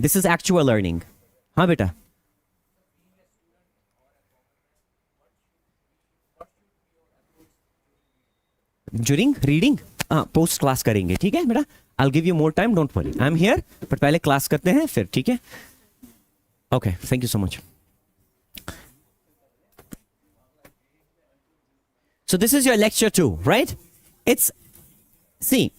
This is actual learning. हाँ बेटा. During reading post class करेंगे, ठीक है बेटा. I'll give you more time, don't worry. I'm here, but पहले क्लास करते हैं फिर, ठीक है. Okay, thank you so much. So this is your lecture 2, right? See,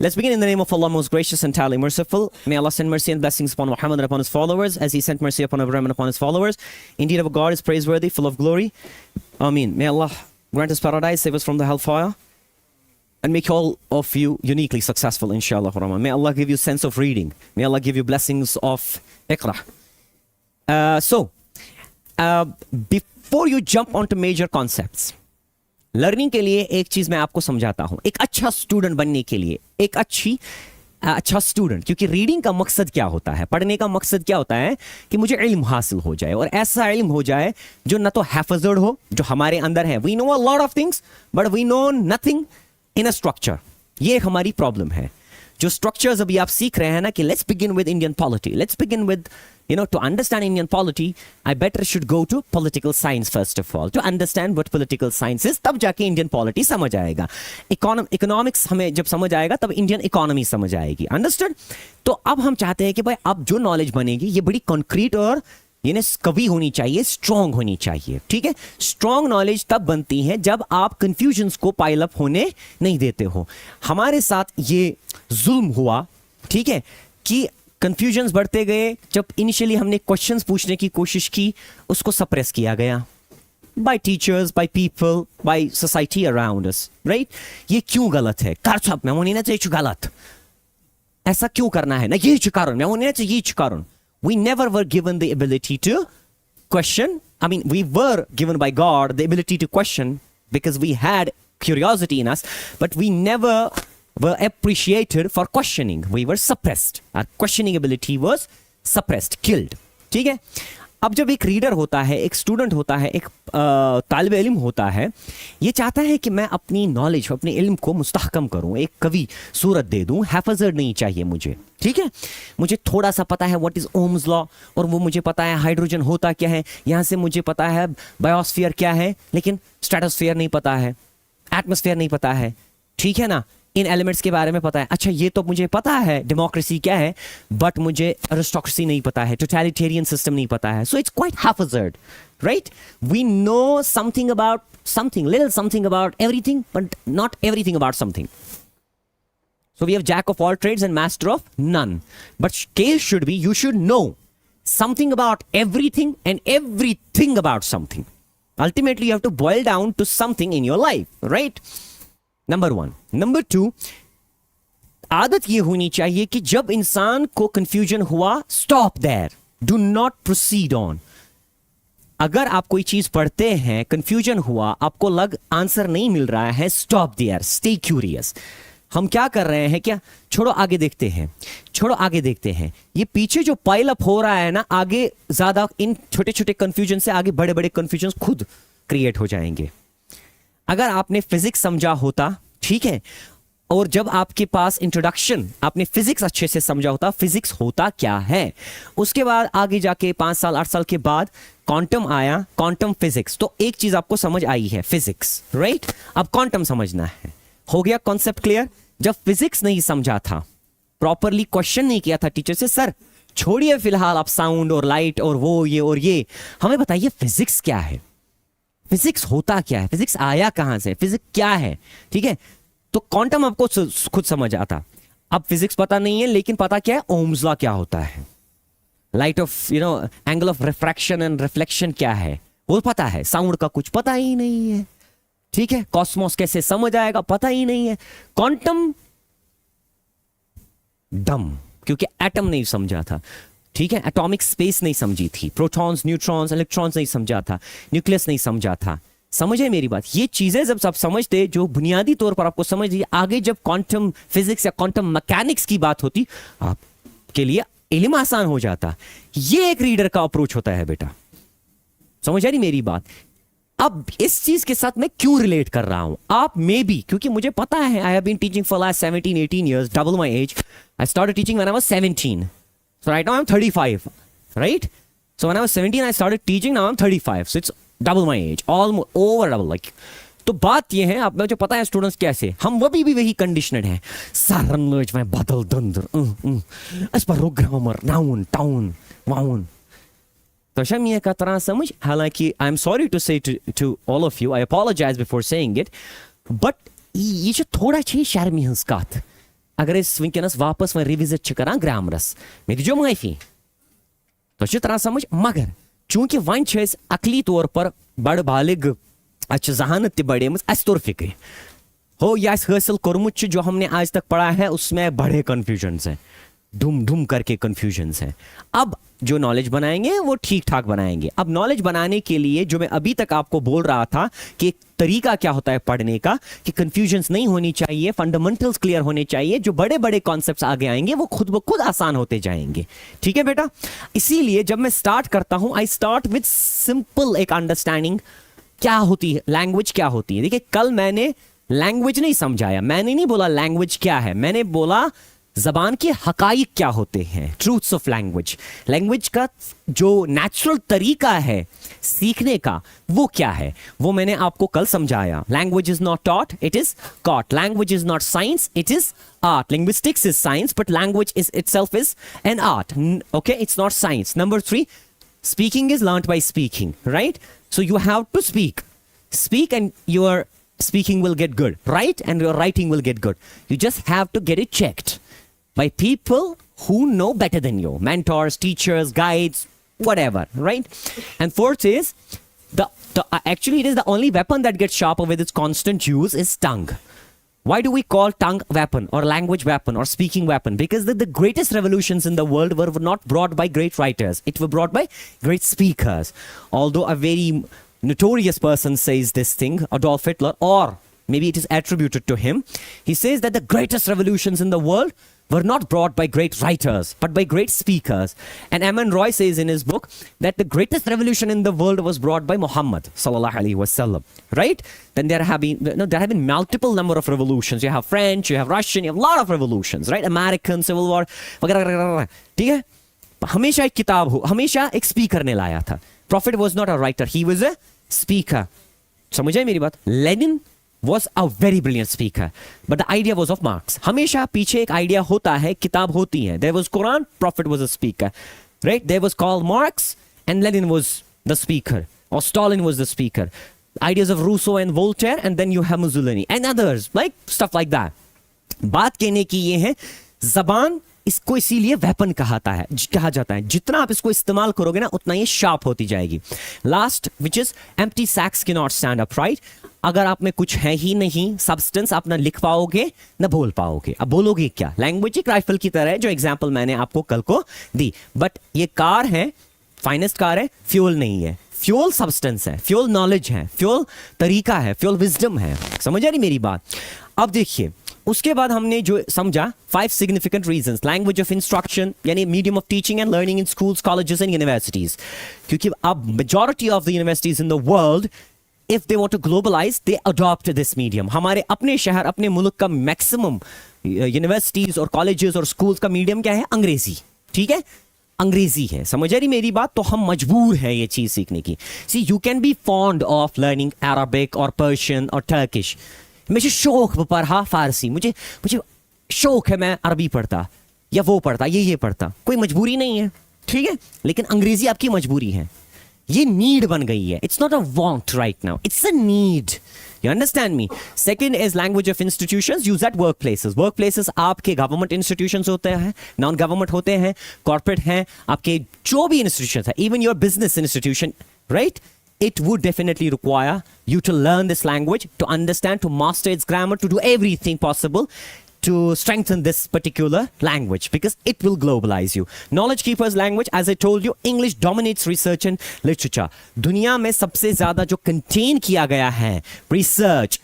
let's begin in the name of Allah, most gracious and entirely merciful. May Allah send mercy and blessings upon Muhammad and upon his followers, as he sent mercy upon Abraham and upon his followers. Indeed, our God is praiseworthy, full of glory. Ameen. May Allah grant us paradise, save us from the hellfire, and make all of you uniquely successful, inshallah. May Allah give you sense of reading. May Allah give you blessings of iqra. Before you jump onto major concepts, learning के लिए एक चीज मैं आपको समझाता हूं. एक अच्छा स्टूडेंट बनने के लिए, एक अच्छा स्टूडेंट, क्योंकि रीडिंग का मकसद क्या होता है, पढ़ने का मकसद क्या होता है कि मुझे इल्म हासिल हो जाए, और ऐसा इल्म हो जाए जो ना तो हैफज़ड हो, जो हमारे अंदर है. We know a lot of things but we know nothing in a structure. ये हमारी प्रॉब्लम है. जो स्ट्रक्चर्स अभी आप सीख रहे हैं ना, कि let's begin with Indian polity, let's begin with, you know, to understand Indian polity, I better should go to political science first of all, to understand what political science is. तब जाके Indian polity समझ आएगा. Economics हमें जब समझ आएगा तब Indian economy समझ आएगी. Understood? तो अब हम चाहते हैं कि भाई अब जो नॉलेज बनेगी ये बड़ी concrete और ये कवि होनी चाहिए, स्ट्रॉन्ग होनी चाहिए. ठीक है. स्ट्रॉन्ग नॉलेज तब बनती है जब आप कंफ्यूजन्स को पाइल अप होने नहीं देते हो. हमारे साथ ये जुल्म हुआ, ठीक है, कि कंफ्यूजन्स बढ़ते गए. जब इनिशियली हमने क्वेश्चंस पूछने की कोशिश की, उसको सप्रेस किया गया bye teachers, by people, by society around us. Right. ये क्यों गलत है? कार मैं वो नहीं ना चाहिए गलत, ऐसा क्यों करना है ना, ये कारण मैं वो नहीं ना चाहिए कारण. We never were given the ability to question. I mean, we were given by God the ability to question because we had curiosity in us, but we never were appreciated for questioning. We were suppressed. Our questioning ability was suppressed, killed. ठीक है. अब जब एक reader होता है, एक student होता है, एक तालिब इल्म होता है, ये चाहता है कि मैं अपनी नॉलेज, अपने इल्म को मुस्तहकम करूं, एक कवि सूरत दे दूं. हैफज़ड नहीं चाहिए मुझे. ठीक है. मुझे थोड़ा सा पता है व्हाट इज ओम्स लॉ, और वो मुझे पता है हाइड्रोजन होता क्या है, यहां से मुझे पता है बायोस्फीयर क्या है, लेकिन स्ट्रेटोस्फीयर नहीं पता है, एटमॉस्फेयर नहीं पता है. ठीक है ना. इन एलिमेंट्स के बारे में पता है. अच्छा, ये तो मुझे पता है डेमोक्रेसी क्या है, बट मुझे अरिस्टोक्रेसी नहीं पता है, टोटलिटेरियन सिस्टम नहीं पता है. So it's quite haphazard, right. We know something about something, little something about everything, but not everything about something. So we have jack of all trades and master of none. But case should be, you should know something about everything and everything about something. Ultimately, you have to boil down to something in your life, right? Number one. Number two, आदत ये होनी चाहिए कि जब इंसान को confusion हुआ, stop there. Do not proceed on. अगर आप कोई चीज पढ़ते हैं, confusion हुआ, आपको आंसर नहीं मिल रहा है, stop there. Stay curious. हम क्या कर रहे हैं, क्या छोड़ो आगे देखते हैं, छोड़ो आगे देखते हैं. ये पीछे जो पाइल अप हो रहा है ना, आगे ज्यादा इन छोटे छोटे कंफ्यूजन से आगे बड़े बड़े कंफ्यूजन खुद क्रिएट हो जाएंगे. अगर आपने फिजिक्स समझा होता, ठीक है, और जब आपके पास इंट्रोडक्शन, आपने फिजिक्स अच्छे से समझा होता, फिजिक्स होता क्या है, उसके बाद आगे जाके 5 साल 8 साल के बाद क्वांटम आया, क्वांटम फिजिक्स, तो एक चीज आपको समझ आई है, फिजिक्स, राइट. अब क्वांटम समझना है. हो गया कॉन्सेप्ट क्लियर. जब फिजिक्स नहीं समझा था, प्रॉपरली क्वेश्चन नहीं किया था टीचर से, सर छोड़िए फिलहाल आप साउंड और लाइट और वो ये और ये, हमें बताइए फिजिक्स क्या है, फिजिक्स होता क्या है, फिजिक्स आया कहां से, फिजिक्स क्या है. ठीक है. तो क्वांटम आपको खुद समझ आता. अब फिजिक्स पता नहीं है, लेकिन पता क्या है, ओम्स लॉ क्या होता है, light of angle of refraction and reflection क्या है वो पता है. साउंड का कुछ पता ही नहीं है. ठीक है. कॉस्मोस कैसे समझ आएगा, पता ही नहीं है. क्वांटम डम, क्योंकि एटम नहीं समझा था. ठीक है. एटॉमिक स्पेस नहीं समझी थी, प्रोटॉन्स, न्यूट्रॉन्स, इलेक्ट्रॉन्स नहीं समझा था, न्यूक्लियस नहीं समझा था. समझे मेरी बात. ये चीजें जब आप समझते, जो बुनियादी तौर पर आपको समझ ली, आगे जब क्वांटम फिजिक्स या क्वांटम मैकेनिक्स की बात होती, आपके लिए इल्म आसान हो जाता. ये एक रीडर का अप्रोच होता है बेटा. समझ आ रही मेरी बात. अब इस चीज के साथ मैं क्यों रिलेट कर रहा हूं, आप मे बी, क्योंकि मुझे पता है, I have been teaching for last 17-18 years, double my age. I started teaching when I was 17. So right now I'm 35, right? So when I was 17, I started teaching. Now I'm 35. So it's double my age, almost over double. Like, तो बात ये है, अब मुझे पता है students कैसे, हम वो भी वही कंडीशनड हैं. सारन में बदल दंदर इस पर ग्रामर नाउन टाउन वाउन. तो शम ये का तरह समझ. हालांकि I am sorry to say to all of you, I apologise before saying it, but ये जो थोड़ा छी शर्मी हंस कत अगर इस वनकस वापस वन रिविजिट करान ग्रामरस मे दीजियो माफी. तो तरह समझ. मगर चूंकि वन अकली तौर पर बड़ बालिग जहानत बढ़े अस तौर फिक्र हो यह हासिल कोर्मुत जो हमने आज तक पढ़ा है उसमें बड़े कन्फ्यूजन्स हैं, ढूम ढूम करके कन्फ्यूजन्स हैं. अब जो नॉलेज बनाएंगे वो ठीक ठाक बनाएंगे. अब नॉलेज बनाने के लिए जो मैं अभी तक आपको बोल रहा था कि एक तरीका क्या होता है पढ़ने का, कि कन्फ्यूजन्स नहीं होनी चाहिए, फंडामेंटल्स क्लियर होने चाहिए, जो बड़े बड़े कॉन्सेप्ट्स आगे आएंगे वो खुद ब खुद आसान होते जाएंगे. ठीक है बेटा. इसीलिए जब मैं स्टार्ट करता हूं, आई स्टार्ट विद सिंपल एक अंडरस्टैंडिंग क्या होती है, लैंग्वेज क्या होती है. देखिए कल मैंने लैंग्वेज नहीं समझाया, मैंने नहीं बोला लैंग्वेज क्या है, मैंने बोला जबान के हकाइक क्या होते हैं, ट्रूथ्स ऑफ लैंग्वेज. लैंग्वेज का जो नेचुरल तरीका है सीखने का वो क्या है, वो मैंने आपको कल समझाया. Language is not taught, it is caught. Language is not science, it is art. Linguistics is science, but language is itself is an art. Okay, it's not science. Number 3, speaking is learned by speaking, right? So you have to speak and your speaking will get good, right? And your writing will get good. You just have to get it checked by people who know better than you, mentors, teachers, guides, whatever, right? And fourth is actually it is the only weapon that gets sharper with its constant use is tongue. Why do we call tongue weapon or language weapon or speaking weapon? Because the greatest revolutions in the world were not brought by great writers. It were brought by great speakers. Although a very notorious person says this thing, Adolf Hitler, or maybe it is attributed to him. He says that the greatest revolutions in the world were not brought by great writers, but by great speakers. And Ammon Roy says in his book that the greatest revolution in the world was brought by Muhammad sallallahu alaihi wasallam. Right? Then there have been multiple number of revolutions. You have French, you have Russian, you have a lot of revolutions, right? American Civil War, वगैरह. ठीक है? हमेशा एक किताब हो, हमेशा एक speaker ने लाया था. Prophet was not a writer, he was a speaker. समझ आई मेरी बात? Lenin was a very brilliant speaker, but the idea was of Marx. हमेशा पीछे एक आइडिया होता है, किताब होती है. There was Quran, Prophet was a speaker, right? There was Karl Marx and Lenin was the speaker, or Stalin was the speaker. Ideas of Rousseau and Voltaire, and then you have Mussolini and others, like stuff like that. बात कहने की ये है, जबान इसको इसीलिए weapon कहा जाता है. जितना आप इसको इस्तेमाल करोगे ना उतना ये शार्प होती जाएगी. Last which is empty sacks cannot stand up, right? अगर आप में कुछ है ही नहीं सब्सटेंस, आप ना लिख पाओगे ना बोल पाओगे. अब बोलोगे क्या? लैंग्वेज एक राइफल की तरह है, जो एग्जाम्पल मैंने आपको कल को दी. बट ये कार है, फाइनेस्ट कार है, फ्यूल नहीं है. फ्यूल सब्सटेंस है, फ्यूल नॉलेज है, फ्यूल तरीका है, फ्यूल विजडम है. समझ आ रही मेरी बात? अब देखिए उसके बाद हमने जो समझा 5 significant reasons. Language of instruction यानी medium of teaching and learning in schools, colleges and universities. क्योंकि अब majority of the universities in the world, if they want to globalize, they adopt this medium. हमारे अपने शहर, अपने मुल्क का maximum universities और कॉलेजेस और स्कूल्स का मीडियम क्या है? अंग्रेजी. ठीक है, अंग्रेजी है. समझ आ रही मेरी बात? तो हम मजबूर हैं ये चीज सीखने की. See you can be fond of learning Arabic और पर्शियन और टर्किश. मुझे शौक पढ़ा फारसी, मुझे शौक है, मैं अरबी पढ़ता या वो पढ़ता, ये पढ़ता, कोई मजबूरी नहीं है. ठीक है, लेकिन अंग्रेजी आपकी मजबूरी है. ये नीड बन गई है. It's not a want right now, it's a need. You understand me? Second is language of institutions used at workplaces. Workplaces आपके government institutions होते हैं, non-government होते हैं, corporate हैं, आपके जो भी institutions है, even your business institution, right? It would definitely require you to learn this language, to understand, to master its grammar, to do everything possible to strengthen this particular language, because it will globalize you. Knowledge Keepers language, as I told you, English dominates research and literature. दुनिया में सबसे ज्यादा जो contain किया गया है research,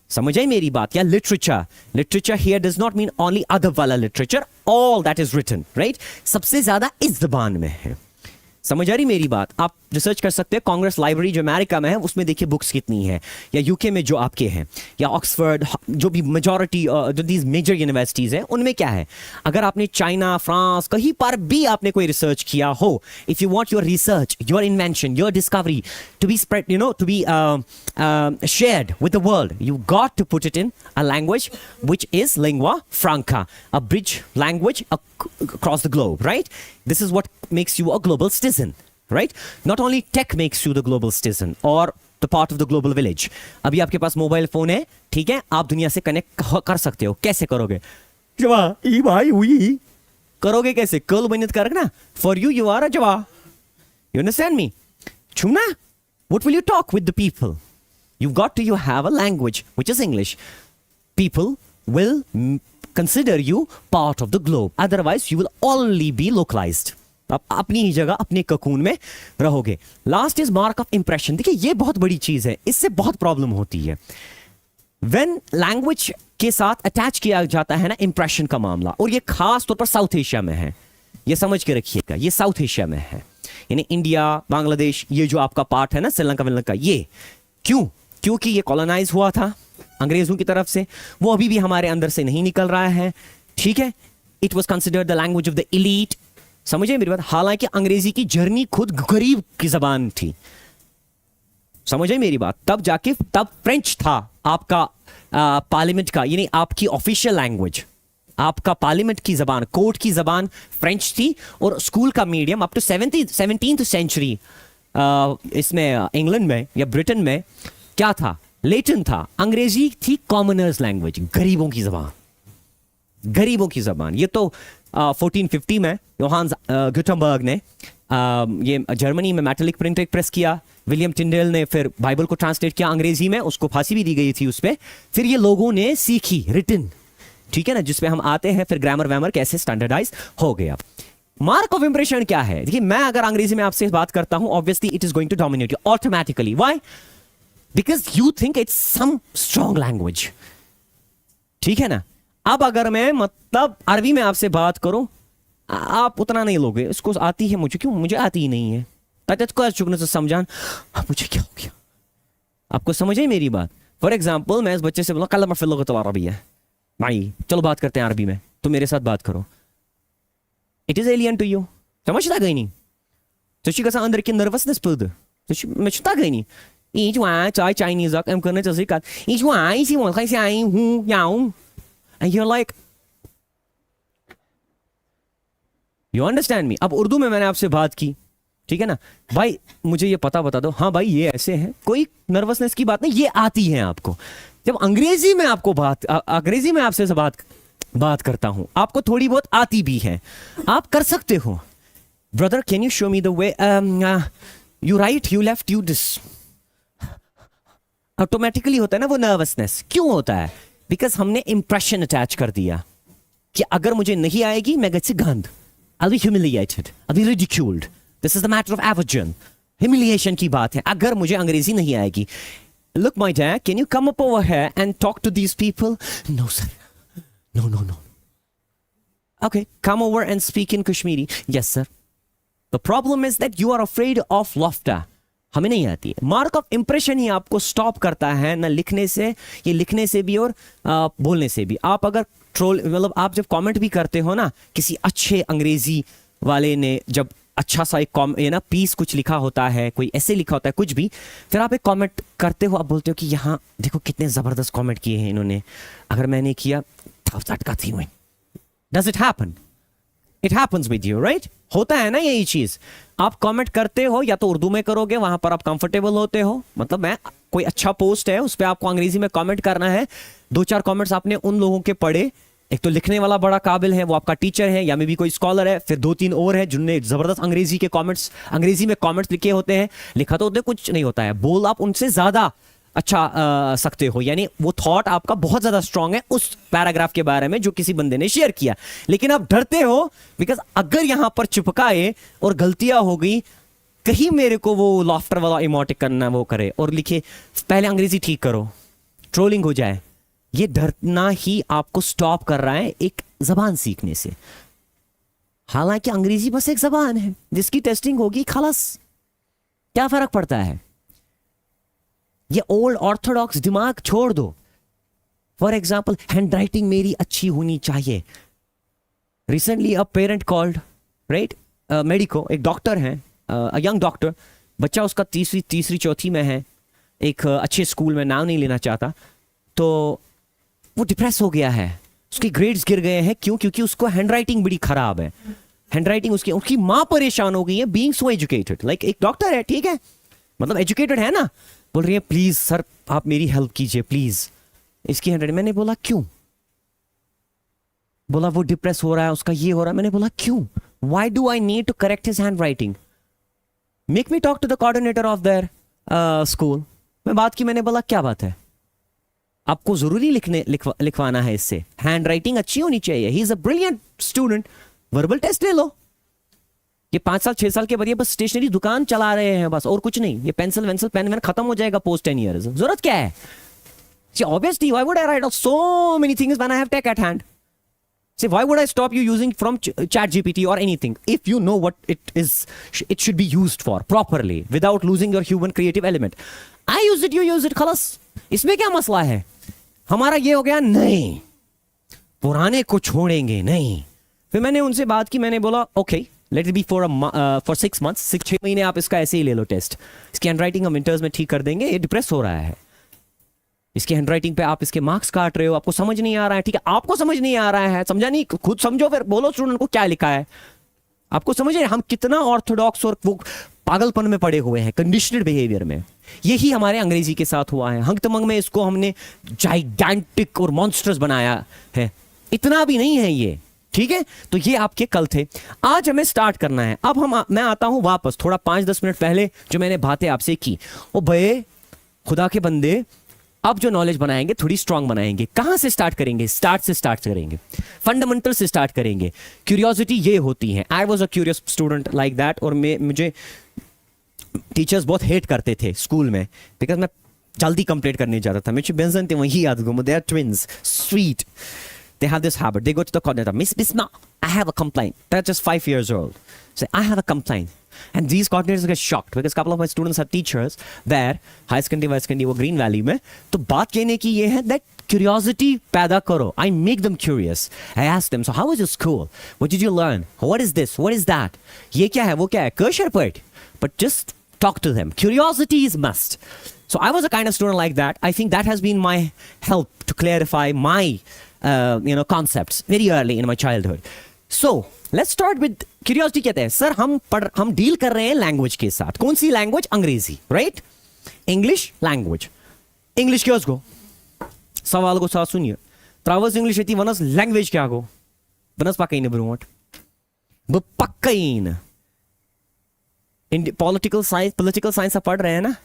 समझ आई मेरी बात? या literature. Literature here does not mean only other वाला literature, all that is written, right? सबसे ज्यादा इस ज़बान में है. समझ आ रही मेरी बात? आप रिसर्च कर सकते हैं, कांग्रेस लाइब्रेरी जो अमेरिका में है उसमें देखिए बुक्स कितनी है, या यूके में जो आपके हैं, या ऑक्सफोर्ड, जो भी मेजॉरिटी जो दीज मेजर यूनिवर्सिटीज हैं उनमें क्या है। अगर आपने चाइना, फ्रांस, कहीं पर भी आपने कोई रिसर्च किया हो, if you want your research, your invention, your discovery to be spread, you know, to be shared with the world, you got to put it in a language which is lingua franca, a bridge language across the globe, right? This is what makes you a global citizen, right? Not only tech makes you the global citizen or the part of the global village. अभी आपके पास mobile phone है, ठीक है, आप दुनिया से connect कर सकते हो। कैसे करोगे? जवा ई भाई हुई करोगे कैसे? कल मेहनत कर ना, for you you are a जवा, you understand me? छुना, what will you talk with the people? You've got to have a language which is English. People will consider you part of the globe. Otherwise, you will only be localized. आप अपनी ही जगह अपने cocoon में रहोगे। Last is mark of impression. देखिए ये बहुत बड़ी चीज है, इससे बहुत प्रॉब्लम होती है। When लैंग्वेज के साथ अटैच किया जाता है ना इंप्रेशन का मामला, और ये खास तौर पर साउथ एशिया में है, ये समझ के रखिएगा, ये साउथ एशिया में है, यानी इंडिया, बांग्लादेश, ये जो आपका पार्ट है ना, श्रीलंका विलंका, ये क्यों? क्योंकि ये कॉलोनाइज हुआ था अंग्रेजों की तरफ से, वो अभी भी हमारे अंदर से नहीं निकल रहा है, ठीक है। It was considered the language of the elite. समझे मेरी बात? हालांकि अंग्रेजी की जर्नी खुद गरीब की जबान थी, समझे मेरी बात? तब जाके तब फ्रेंच था आपका पार्लियामेंट का, यानी आपकी ऑफिशियल लैंग्वेज, आपका पार्लियामेंट की जबान, कोर्ट की जबान फ्रेंच थी, और स्कूल का medium up to 17th century इसमें इंग्लैंड में या ब्रिटेन में क्या था? लेटिन था। अंग्रेजी थी कॉमनर्स लैंग्वेज, गरीबों की जबान, गरीबों की जबान। ये तो 1450 में योहान्स गुटेनबर्ग ने ये जर्मनी में मेटालिक प्रिंट प्रेस किया। विलियम टिंडेल ने फिर बाइबल को ट्रांसलेट किया अंग्रेजी में, उसको फांसी भी दी गई थी उस पर। फिर ये लोगों ने सीखी रिटन, ठीक है ना, जिसपे हम आते हैं, फिर ग्रामर वैमर कैसे स्टैंडर्डाइज हो गया। मार्क ऑफ इंप्रेशन क्या है? देखिए मैं अगर अंग्रेजी में आपसे बात करता हूं, obviously it is going to dominate you automatically. Why? Because you think it's some strong language, ठीक है ना। अब अगर मैं मतलब अरबी में आपसे बात करूं, आप उतना नहीं लोगे, इसको आती है मुझे, क्यों? मुझे आती ही नहीं है, चुकने से समझान मुझे क्या हो गया। आपको समझ आई मेरी बात? फॉर एग्जाम्पल मैं इस बच्चे से बोला कल मफिल अरबी है भाई, चलो बात करते हैं अरबी में, तो मेरे साथ बात करो। It is alien to you, समझता गई नहीं? तो कैसा अंदर की नर्वसनेस पद, मैं छुता गई नहीं। Ich war Chinese, I'm gonna just say, ich weiß, ich weiß, ja. And you're like, you understand me? अब उर्दू में मैंने आपसे बात की, ठीक है ना भाई, मुझे ये पता बता दो, हाँ भाई ये ऐसे है, कोई नर्वसनेस की बात नहीं, ये आती है आपको। जब अंग्रेजी में आपको अंग्रेजी में आपसे बात करता हूं, आपको थोड़ी बहुत आती भी है, आप कर सकते हो। Brother can you show me the way, you right, you left, you this, automatically होता है ना वो नर्वसनेस। क्यों होता है? बिकॉज हमने इंप्रेशन अटैच कर दिया कि अगर मुझे नहीं आएगी मैं गच्छ गंद, I'll be humiliated, I'll be ridiculed. This is the matter of aversion. Humiliation की बात है अगर मुझे अंग्रेजी नहीं आएगी। Look my dear, can you come up over here and talk to these people? No sir, no. Okay, come over and speak in Kashmiri. Yes sir. The problem is that you are afraid of laughter. हमें नहीं आती है। Mark of impression ही आपको stop करता है ना लिखने से, ये लिखने से भी और बोलने से भी। आप अगर ट्रोल, मतलब आप जब कमेंट भी करते हो ना, किसी अच्छे अंग्रेजी वाले ने जब अच्छा सा एक ये ना पीस कुछ लिखा होता है, कोई ऐसे लिखा होता है कुछ भी, फिर आप एक कमेंट करते हो, आप बोलते हो कि यहाँ देखो कितने जबरदस्त कमेंट किए हैं इन्होंने, अगर मैंने किया झटका थी हुई। Does it happen? It happens with you, right? होता है ना यही चीज। आप कमेंट करते हो या तो उर्दू में करोगे, वहां पर आप कंफर्टेबल होते हो, मतलब मैं कोई अच्छा पोस्ट है उस पर आपको अंग्रेजी में कमेंट करना है, 2-4 कमेंट्स आपने उन लोगों के पढ़े, एक तो लिखने वाला बड़ा काबिल है, वो आपका टीचर है या मे भी कोई स्कॉलर है, फिर 2-3 और है जिनने जबरदस्त अंग्रेजी में कमेंट्स लिखे होते हैं। लिखा तो उन्हें कुछ नहीं होता है, बोल आप उनसे ज्यादा अच्छा सकते हो, यानी वो थॉट आपका बहुत ज्यादा स्ट्रांग है उस पैराग्राफ के बारे में जो किसी बंदे ने शेयर किया, लेकिन आप डरते हो बिकॉज अगर यहां पर चिपकाए और गलतियां हो गई, कहीं मेरे को वो लाफ्टर वाला इमोटिक करना वो करे और लिखे पहले अंग्रेजी ठीक करो, ट्रोलिंग हो जाए। ये डरना ही आपको स्टॉप कर रहा है एक जबान सीखने से। हालांकि अंग्रेजी बस एक जबान है जिसकी टेस्टिंग होगी, खलास, क्या फर्क पड़ता है। ये ओल्ड ऑर्थोडॉक्स दिमाग छोड़ दो। फॉर एग्जाम्पल, हैंड राइटिंग मेरी अच्छी होनी चाहिए। Recently a parent called, right, medico, एक डॉक्टर है, अ यंग डॉक्टर, बच्चा उसका तीसरी चौथी में है, एक अच्छे स्कूल में, नाम नहीं लेना चाहता, तो वो डिप्रेस हो गया है, उसके ग्रेड्स गिर गए हैं। क्यों? क्योंकि उसको हैंड राइटिंग बड़ी खराब है। हैंड राइटिंग उसकी माँ परेशान हो गई है, बीइंग सो एजुकेटेड, लाइक एक डॉक्टर है, ठीक है, मतलब एजुकेटेड है ना, बोल रही है प्लीज सर आप मेरी हेल्प कीजिए प्लीज, इसकी हैंड राइटिंग। मैंने बोला क्यों? बोला वो डिप्रेस हो रहा है, उसका ये हो रहा है। मैंने बोला क्यों? Why do I need to correct his hand writing? Make me talk to the coordinator of their school. मैं बात की, मैंने बोला क्या बात है, आपको जरूरी लिखवाना है इससे, हैंड राइटिंग अच्छी होनी चाहिए, he is a brilliant student, verbal test ले लो। ये 5 साल 6 साल के बाद ये बस स्टेशनरी दुकान चला रहे हैं बस, और कुछ नहीं। ये पेंसिल वेंसिल पेन वेन खत्म हो जाएगा पोस्ट 10 years, जरूरत क्या है? See, obviously, why would I write out so many things when I have tech at hand? See, why would I stop you using from ChatGPT or anything if you know what it is? It should be used for properly without losing your human creative element. I use it, you use it, खलास। इसमें क्या मसला है? हमारा ये हो गया नहीं, पुराने को छोड़ेंगे नहीं। फिर मैंने उनसे बात की, मैंने बोला okay let it be for 6 months, 6 महीने आप इसका ऐसे ही ले लो टेस्ट। इसकी हैंड राइटिंग हम विंटर्स में ठीक कर देंगे, ये डिप्रेस हो रहा है, इसकी हैंड राइटिंग पे आप इसके मार्क्स काट रहे हो, आपको समझ नहीं आ रहा है, ठीक है, आपको समझ नहीं आ रहा है, समझा नहीं, खुद समझो, फिर बोलो स्टूडेंट को क्या लिखा है। आपको समझ रहे हम कितना ऑर्थोडॉक्स और वो पागलपन में पड़े हुए हैं, कंडीशनड बिहेवियर में। यही हमारे अंग्रेजी के साथ हुआ है। हंगतमंग में इसको हमने जाइगेंटिक और मॉन्स्टर्स बनाया है, इतना भी नहीं है ये, ठीक है। तो ये आपके कल थे, आज हमें स्टार्ट करना है। अब मैं आता हूं वापस थोड़ा 5-10 मिनट पहले जो मैंने बातें आपसे की। ओ भय खुदा के बंदे, अब जो नॉलेज बनाएंगे थोड़ी स्ट्रांग बनाएंगे। कहां से स्टार्ट करेंगे? स्टार्ट से स्टार्ट करेंगे, फंडामेंटल से स्टार्ट करेंगे। क्यूरियोसिटी ये होती है, I was a curious student like that, और मुझे टीचर्स बहुत हेट करते थे स्कूल में, बिकॉज मैं जल्दी कंप्लीट करने जाता था। मुझे बेंजन थे वही याद, they are twins, sweet, they have this habit, they go to the coordinator, Miss Ma, I have a complaint. They're just 5 years old. Say, I have a complaint. And these coordinators get shocked because a couple of my students are teachers there, high secondary, वो Green Valley में। तो बात कहने की ये है that curiosity पैदा करो. I make them curious. I ask them, so how was your school? What did you learn? What is this? What is that? ये क्या है? वो क्या है? Kosher part. But just talk to them. Curiosity is must. So I was a kind of student like that. I think that has been my help to clarify my concepts very early in my childhood. So let's start with curiosity. कहते हैं sir हम deal कर रहे हैं language के साथ। कौन सी language? अंग्रेजी, राइट? इंग्लिश लैंग्वेज, इंग्लिश क्यों गो सवाल को साथ सुनिए। त्रावस इंग्लिश इतनी वनस लैंग्वेज क्या गो वनस पक्कईन ब्रोट वो पक्कईन पॉलिटिकल साइंस आप पढ़ रहे हैं ना।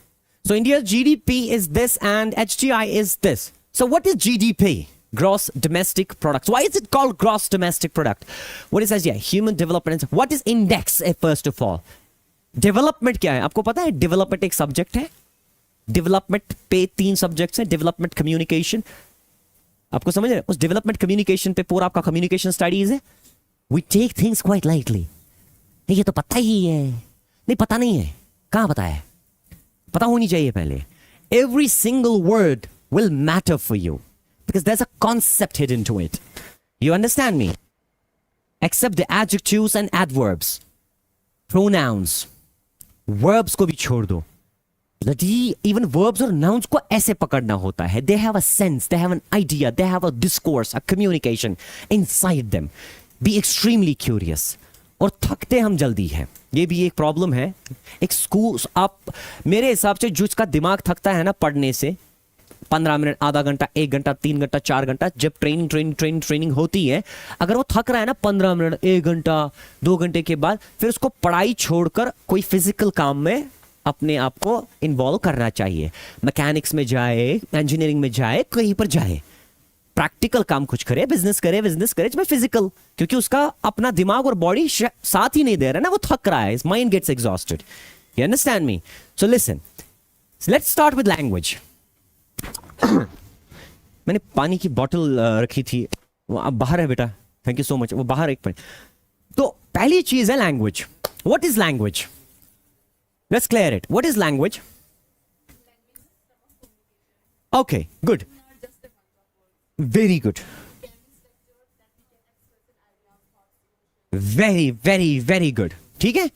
So India's GDP is this and HDI is this. So what is GDP? Gross domestic product. Why is it called gross domestic product? What is HDI? Human development. What is index first of all? Development क्या है आपको पता है? Development एक subject है। Development पे 3 subjects हैं। Development communication. आपको समझ रहे? उस development communication पे पूरा आपका communication studies है। We take things quite lightly. ये तो पता ही है। नहीं पता नहीं है, कहाँ पता है? पता होनी चाहिए पहले। Every single word will matter for you because there's a concept hidden to it. You understand me? Except the adjectives and adverbs, pronouns, verbs को भी छोड़ दो। Even verbs और nouns को ऐसे पकड़ना होता है। They have a sense, they have an idea, they have a discourse, a communication inside them. Be extremely curious. और थकते हम जल्दी हैं, ये भी एक प्रॉब्लम है। एक स्कूल आप मेरे हिसाब से जिसका दिमाग थकता है ना पढ़ने से, 15 मिनट, आधा घंटा, 1 घंटा, 3 घंटा, 4 घंटा, जब ट्रेनिंग होती है, अगर वो थक रहा है ना 15 मिनट, 1 घंटा, 2 घंटे के बाद, फिर उसको पढ़ाई छोड़कर कोई फिजिकल काम में अपने आप को इन्वॉल्व करना चाहिए। मैकेनिक्स में जाए, इंजीनियरिंग में जाए, कहीं पर जाए, प्रैक्टिकल काम कुछ करे, बिजनेस करे इसमें फिजिकल, क्योंकि उसका अपना दिमाग और बॉडी साथ ही नहीं दे रहा है ना, वो थक रहा है, his mind gets exhausted. You understand me? So listen, let's start with language. मैंने पानी की बोतल रखी थी, वो अब बाहर है बेटा, थैंक यू सो मच, वो बाहर एक तो पहली चीज है language. What is language? Let's clear it. What is language? Okay, good, very good, very very very good. ठीक है,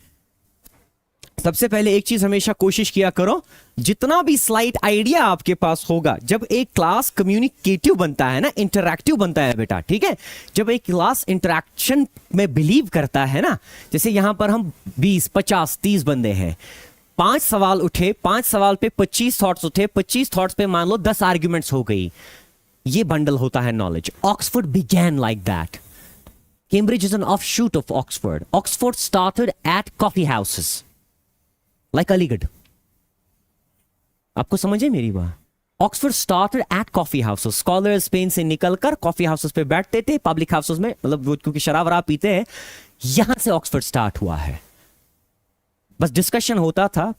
सबसे पहले एक चीज हमेशा कोशिश किया करो, जितना भी स्लाइट आइडिया आपके पास होगा, जब एक क्लास कम्युनिकेटिव बनता है ना, इंटरैक्टिव बनता है बेटा, ठीक है, जब एक क्लास इंटरैक्शन में बिलीव करता है ना, जैसे यहां पर हम 20, 50, 30 बंदे हैं, 5 सवाल उठे, 5 सवाल पे 25 थॉट्स उठे, 25 थॉट्स पे मान लो 10 आर्ग्यूमेंट्स हो गई, ये बंडल होता है knowledge. Oxford began like that. Cambridge is an offshoot of Oxford. Oxford started at coffee houses, like Aligarh. आपको समझे मेरी बात? Oxford started at coffee houses. Scholars Spain से निकलकर कॉफी हाउसेस पे बैठते थे, पब्लिक हाउसेस में, मतलब वो क्योंकि शराब वराब पीते हैं, यहां से ऑक्सफोर्ड स्टार्ट हुआ है. बस डिस्कशन होता था,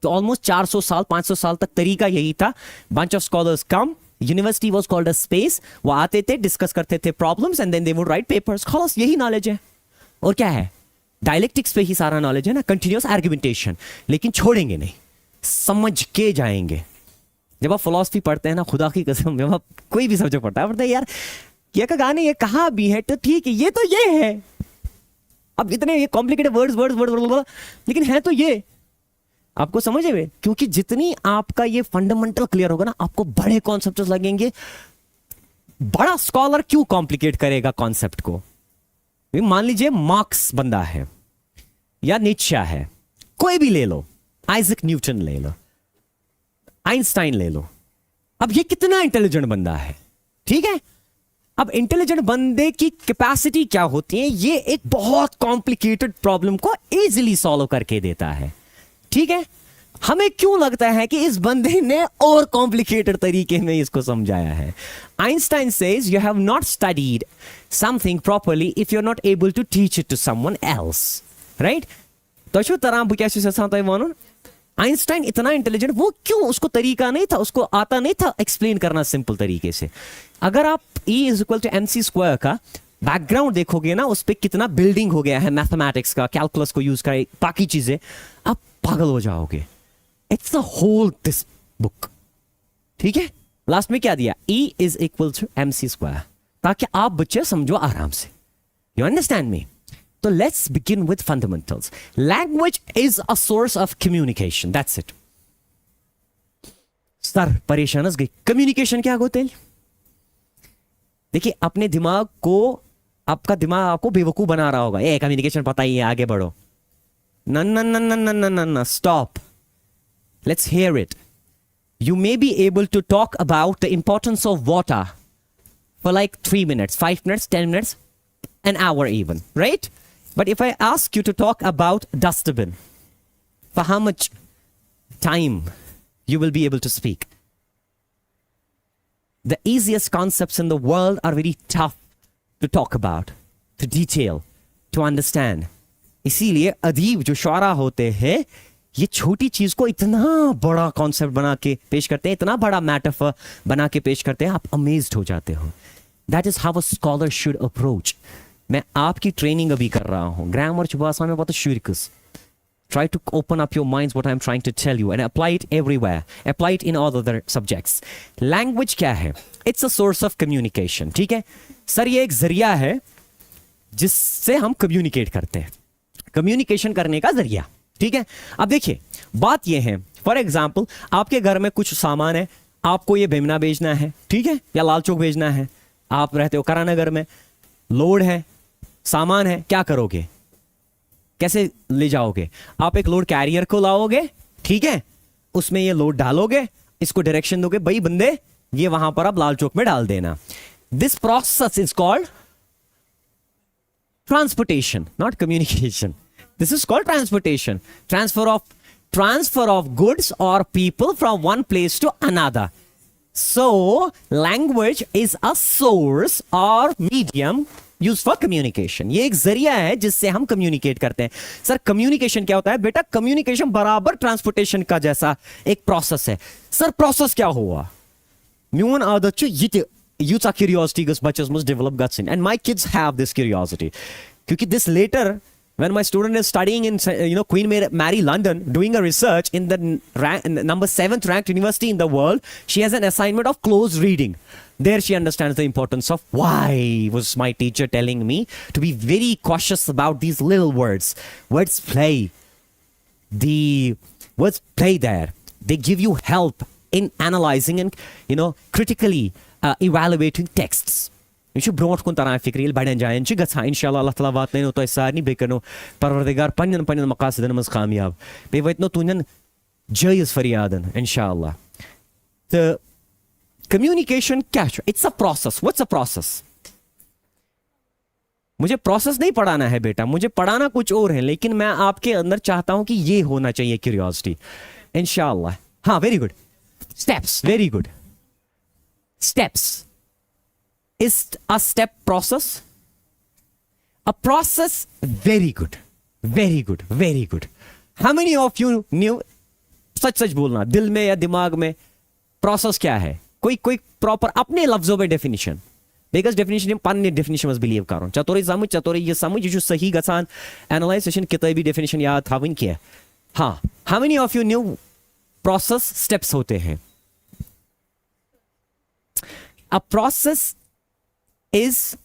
तो ऑलमोस्ट 400 साल 500 साल तक तरीका यही था. Bunch of scholars come, university was called a space, वो आते थे, डिस्कस करते थे problems and then they would write papers. खलास यही नॉलेज है. और क्या है? डायलेक्टिक्स पे ही सारा नॉलेज है ना, कंटिन्यूअस आर्गुमेंटेशन. लेकिन छोड़ेंगे नहीं, समझ के जाएंगे. जब आप फिलॉसफी पढ़ते हैं ना, खुदा की कसम, जब आप कोई भी सब्जेक्ट पढ़ता है, पढ़ते हैं यार ये का गाने ये कहा भी है, तो ठीक है, ये तो ये है. अब इतने ये कॉम्प्लिकेटेड वर्ड्स, लेकिन है तो ये. आपको समझ में, क्योंकि जितनी आपका ये फंडामेंटल क्लियर होगा ना, आपको बड़े कॉन्सेप्ट्स लगेंगे. बड़ा स्कॉलर क्यों कॉम्प्लिकेट करेगा कॉन्सेप्ट को? मान लीजिए मार्क्स बंदा है या नीचे है, कोई भी ले लो, आइजक न्यूटन ले लो, आइंस्टाइन ले लो. अब ये कितना इंटेलिजेंट बंदा है, ठीक है. अब इंटेलिजेंट बंदे की कैपेसिटी क्या होती है? ये एक बहुत कॉम्प्लिकेटेड प्रॉब्लम को इजीली सॉल्व करके देता है, ठीक है. हमें क्यों लगता है कि इस बंदे ने और कॉम्प्लिकेटेड तरीके में इसको समझाया है? Einstein says you have not studied something properly if you are not able to teach it to someone else, right? तो शो तरह बुक ऐसे आइंस्टाइन इतना इंटेलिजेंट, वो क्यों? उसको तरीका नहीं था, उसको आता नहीं था एक्सप्लेन करना सिंपल तरीके से. अगर आप E is equal to mc² का बैकग्राउंड देखोगे ना, उस पर कितना बिल्डिंग हो गया है मैथमेटिक्स का, कैलकुलस को यूज कर बाकी चीजें, आप पागल हो जाओगे. It's the whole this book, ठीक है. लास्ट में क्या दिया? E is equal to mc², ताकि आप बच्चे समझो आराम से. You understand me? तो let's begin with fundamentals. Language is a source of communication, that's it. Sir परेशान गई. कम्युनिकेशन क्या होते हैं? देखिए, अपने दिमाग को, आपका दिमाग आपको बेवकूफ बना रहा होगा, ए कम्युनिकेशन पता ही है, आगे बढ़ो. No, no, no, no, no, no, no, no. Stop. Let's hear it. You may be able to talk about the importance of water for like 3 minutes, 5 minutes, 10 minutes, an hour even, right? But if I ask you to talk about dustbin, for how much time you will be able to speak? The easiest concepts in the world are very tough to talk about, to detail, to understand. इसीलिए अदीब जो शुआरा होते हैं, ये छोटी चीज को इतना बड़ा कॉन्सेप्ट बना के पेश करते हैं, इतना बड़ा मेटाफर बना के पेश करते हैं, आप अमेज्ड हो जाते हो. That is how a scholar should approach. मैं आपकी ट्रेनिंग अभी कर रहा हूं. ग्रामर चुबासा में बहुत शुरिकस. Try to open up your minds what I'm trying to tell you and apply it everywhere. Apply it in all other subjects. Language क्या है? It's a source of communication. ठीक है सर, ये एक जरिया है जिससे हम कम्युनिकेट करते हैं. कम्युनिकेशन करने का जरिया, ठीक है. अब देखिए, बात ये है, फॉर एग्जाम्पल आपके घर में कुछ सामान है, आपको ये बेमना भेजना है, ठीक है, या लाल चौक भेजना है. आप रहते हो करानगर में, लोड है, सामान है, क्या करोगे? कैसे ले जाओगे? आप एक लोड कैरियर को लाओगे, ठीक है, उसमें ये लोड डालोगे, इसको डायरेक्शन दोगे, भाई बंदे ये वहां पर आप लाल चौक में डाल देना. This process is called transportation, not communication. This is called transportation. Transfer of goods or people from one place to another. So language is a source or medium used for communication. ये एक जरिया है जिससे हम communicate करते हैं. Sir communication क्या होता है? बेटा कम्युनिकेशन बराबर ट्रांसपोर्टेशन का जैसा एक प्रोसेस है. सर प्रोसेस क्या हुआ? म्यून आदत ये यूथ क्यूरियोसिटी गस बच्चस must develop guts in, and my kids have this curiosity. क्योंकि this later when my student is studying in Queen Mary London doing a research in the number 7th ranked university in the world, she has an assignment of close reading. There she understands the importance of why was my teacher telling me to be very cautious about these little words. Words play. The words play there. They give you help in analyzing and critically evaluating texts. You should brought kun taraf fikri badan jayen chi gatha inshallah Allah taala wat no to isar ni bekano parwardigar panyan maqasid namaz kamyab be wait no tunyan jayis faryadan inshallah. The communication catch, it's a process. What's a process? मुझे process नहीं पढ़ाना है बेटा, मुझे पढ़ाना कुछ और है, लेकिन मैं आपके अंदर चाहता हूं कि ये होना चाहिए क्यूरियोसिटी इंशाल्लाह. हाँ, very good. Steps, very good. Steps is a step process. A process, very good. Very good, very good. How many of you knew, सच बोलना दिल में या दिमाग में, प्रोसेस क्या है? कोई प्रॉपर अपने लफ्जों में डेफिनेशन, बिकॉज डेफिनेशन पन्ने डेफिनेशन मस बिलीव करो. चतुरी ये समझ ये सही गसान एनालाइजेशन किताबी डेफिनेशन याद थावन किया. हाँ, how many of you new process steps होते हैं? A process is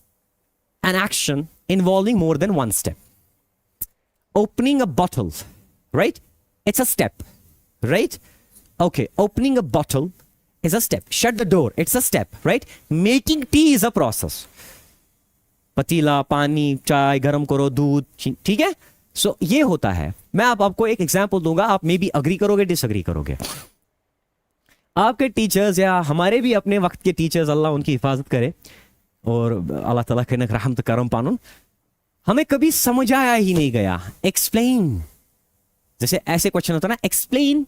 an action involving more than one step. Opening a bottle, right? It's a step, right? Okay, opening a bottle is a step. Shut the door, it's a step, right? Making tea is a process. पतीला, पानी, चाय गरम करो, दूध, ठीक है? So ये होता है. मैं आपको एक एग्जांपल दूंगा, आप मे बी अग्री करोगे, डिसअग्री करोगे. आपके टीचर्स या हमारे भी अपने वक्त के टीचर्स, अल्लाह उनकी हिफाजत करे और अल्लाह ताला के रहमत करम पानुन, हमें कभी समझ आया ही नहीं गया. एक्सप्लेन, जैसे ऐसे क्वेश्चन होता है ना, explain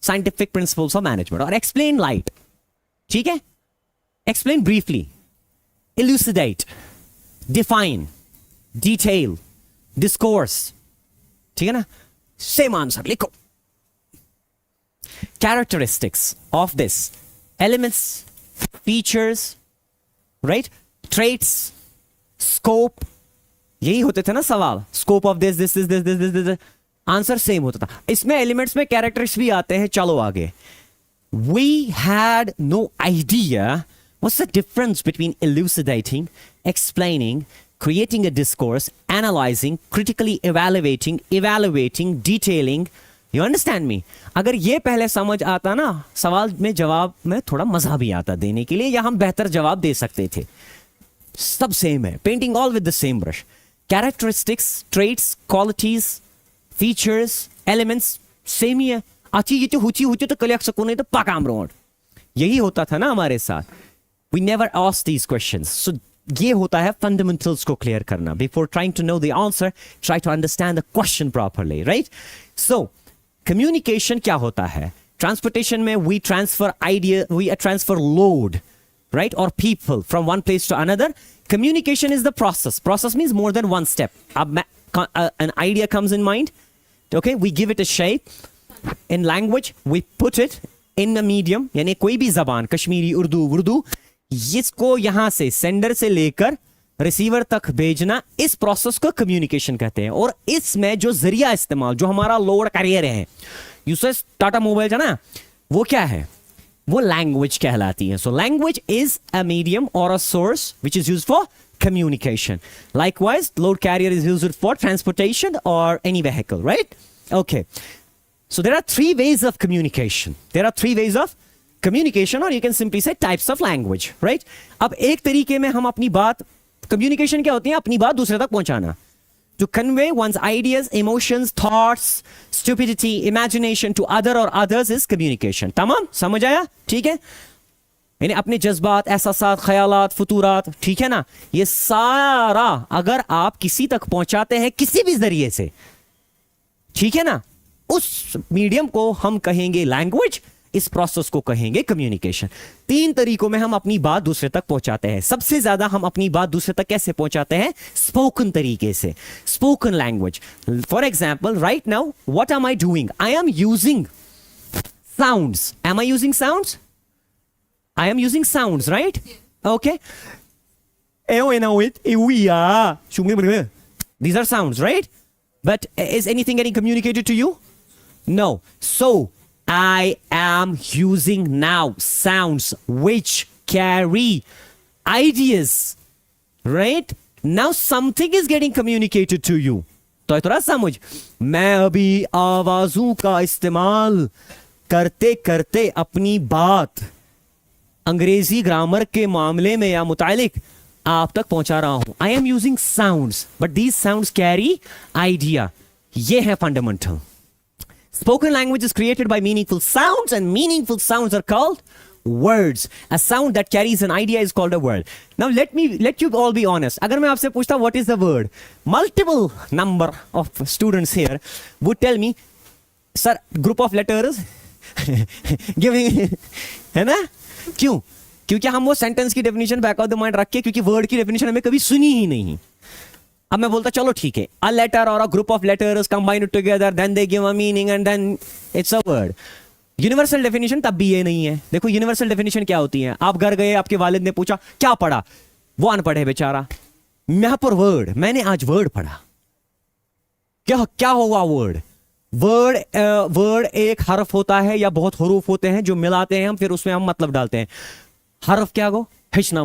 scientific principles of management और एक्सप्लेन लाइट, ठीक है? Explain briefly, इल्यूसिडेट, define, detail, discourse, ठीक है ना? सेम आंसर लिखो. Characteristics of this, elements, features, right, traits, scope, यही होते थे ना सवाल. Scope of this, answer same होता था. इसमें एलिमेंट्स में कैरेक्टर्स भी आते हैं. चलो आगे. We had no idea what's the difference between elucidating, explaining, creating a discourse, analyzing, critically evaluating, detailing. You understand me? अगर ये पहले समझ आता ना, सवाल में जवाब में थोड़ा मजा भी आता देने के लिए, या हम बेहतर जवाब दे सकते थे. सब सेम है. Painting all with the same brush. Characteristics, traits, qualities, features, elements same ही है. अच्छी ये तो हुची तो कलिया सको नहीं तो पाकाम रोड. यही होता था ना हमारे साथ. We never asked these questions. So ये होता है फंडामेंटल्स को क्लियर करना. Before trying to know the answer, try to understand the question properly, right? So communication क्या होता है? ट्रांसपोर्टेशन में we transfer idea, we transfer load, right, or people from one place to another. Communication is the process. Process means more than one step. An idea comes in mind, okay, we give it a shape. In language, we put it in a medium, यानी कोई भी जबान, कश्मीरी, उर्दू, इसको यहां से sender से लेकर receiver तक भेजना, इस प्रोसेस को कम्युनिकेशन कहते हैं. और इसमें जो जरिया इस्तेमाल, जो हमारा लोड कैरियर है, यूसेस टाटा मोबाइल है ना, वो क्या है? वो लैंग्वेज कहलाती है. So language is a medium और a source which is used for communication. Likewise, load carrier is used for transportation or any vehicle, right? Okay. So there are three ways of communication. There are three ways of communication, or you can simply say types of language, right? अब एक तरीके में हम अपनी बात, communication क्या होती है? अपनी बात दूसरे तक पहुंचाना. To convey one's ideas, emotions, thoughts, stupidity, imagination to other or others is communication. तमाम समझ आया? ठीक है? यानी अपने जज्बात, एहसासात, ख्यालात, फतूरात, ठीक है ना? ये सारा अगर आप किसी तक पहुंचाते हैं किसी भी जरिए से, ठीक है ना, उस मीडियम को हम कहेंगे लैंग्वेज, इस प्रोसेस को कहेंगे कम्युनिकेशन. 3 तरीकों में हम अपनी बात दूसरे तक पहुंचाते हैं. सबसे ज्यादा हम अपनी बात दूसरे तक कैसे पहुंचाते हैं? स्पोकन तरीके से, spoken language. For example, right now what am I doing? I am using sounds. Am I using sounds? I am using sounds, right? Okay. These are sounds, right? But is anything getting communicated to you? No. So I am using now sounds which carry ideas, right? Now something is getting communicated to you. तो थोड़ा समझ, मैं अभी आवाजों का इस्तेमाल करते करते अपनी बात अंग्रेजी ग्रामर के मामले में या मुतालिक आप तक पहुंचा रहा हूं. आई am using sounds but these sounds carry idea. ये है fundamental. Spoken language is created by meaningful sounds, and meaningful sounds are called words. A sound that carries an idea is called a word. Now let you all be honest. अगर मैं आपसे पूछता what is the word, multiple number of students here would tell me, sir, group of letters. Giving है ना? क्यों? क्योंकि हम वो सेंटेंस की definition back of the mind रख के, क्योंकि वर्ड की डेफिनेशन हमें कभी सुनी ही नहीं. अब मैं बोलता चलो ठीक है, अ लेटर और a group of letters combined together, then they give a meaning and then it's a word. Universal definition तब भी ये नहीं है. देखो यूनिवर्सल डेफिनेशन क्या होती है. आप घर गए, आपके वालिद ने पूछा क्या पढ़ा, वो अनपढ़ है बेचारा. यहाँ पर वर्ड, मैंने आज वर्ड पढ़ा. क्या क्या हुआ वर्ड? वर्ड एक हरफ होता है या बहुत हरूफ होते हैं जो मिलाते हैं हम, फिर उसमें हम मतलब डालते हैं. हरफ क्या गो हिचना.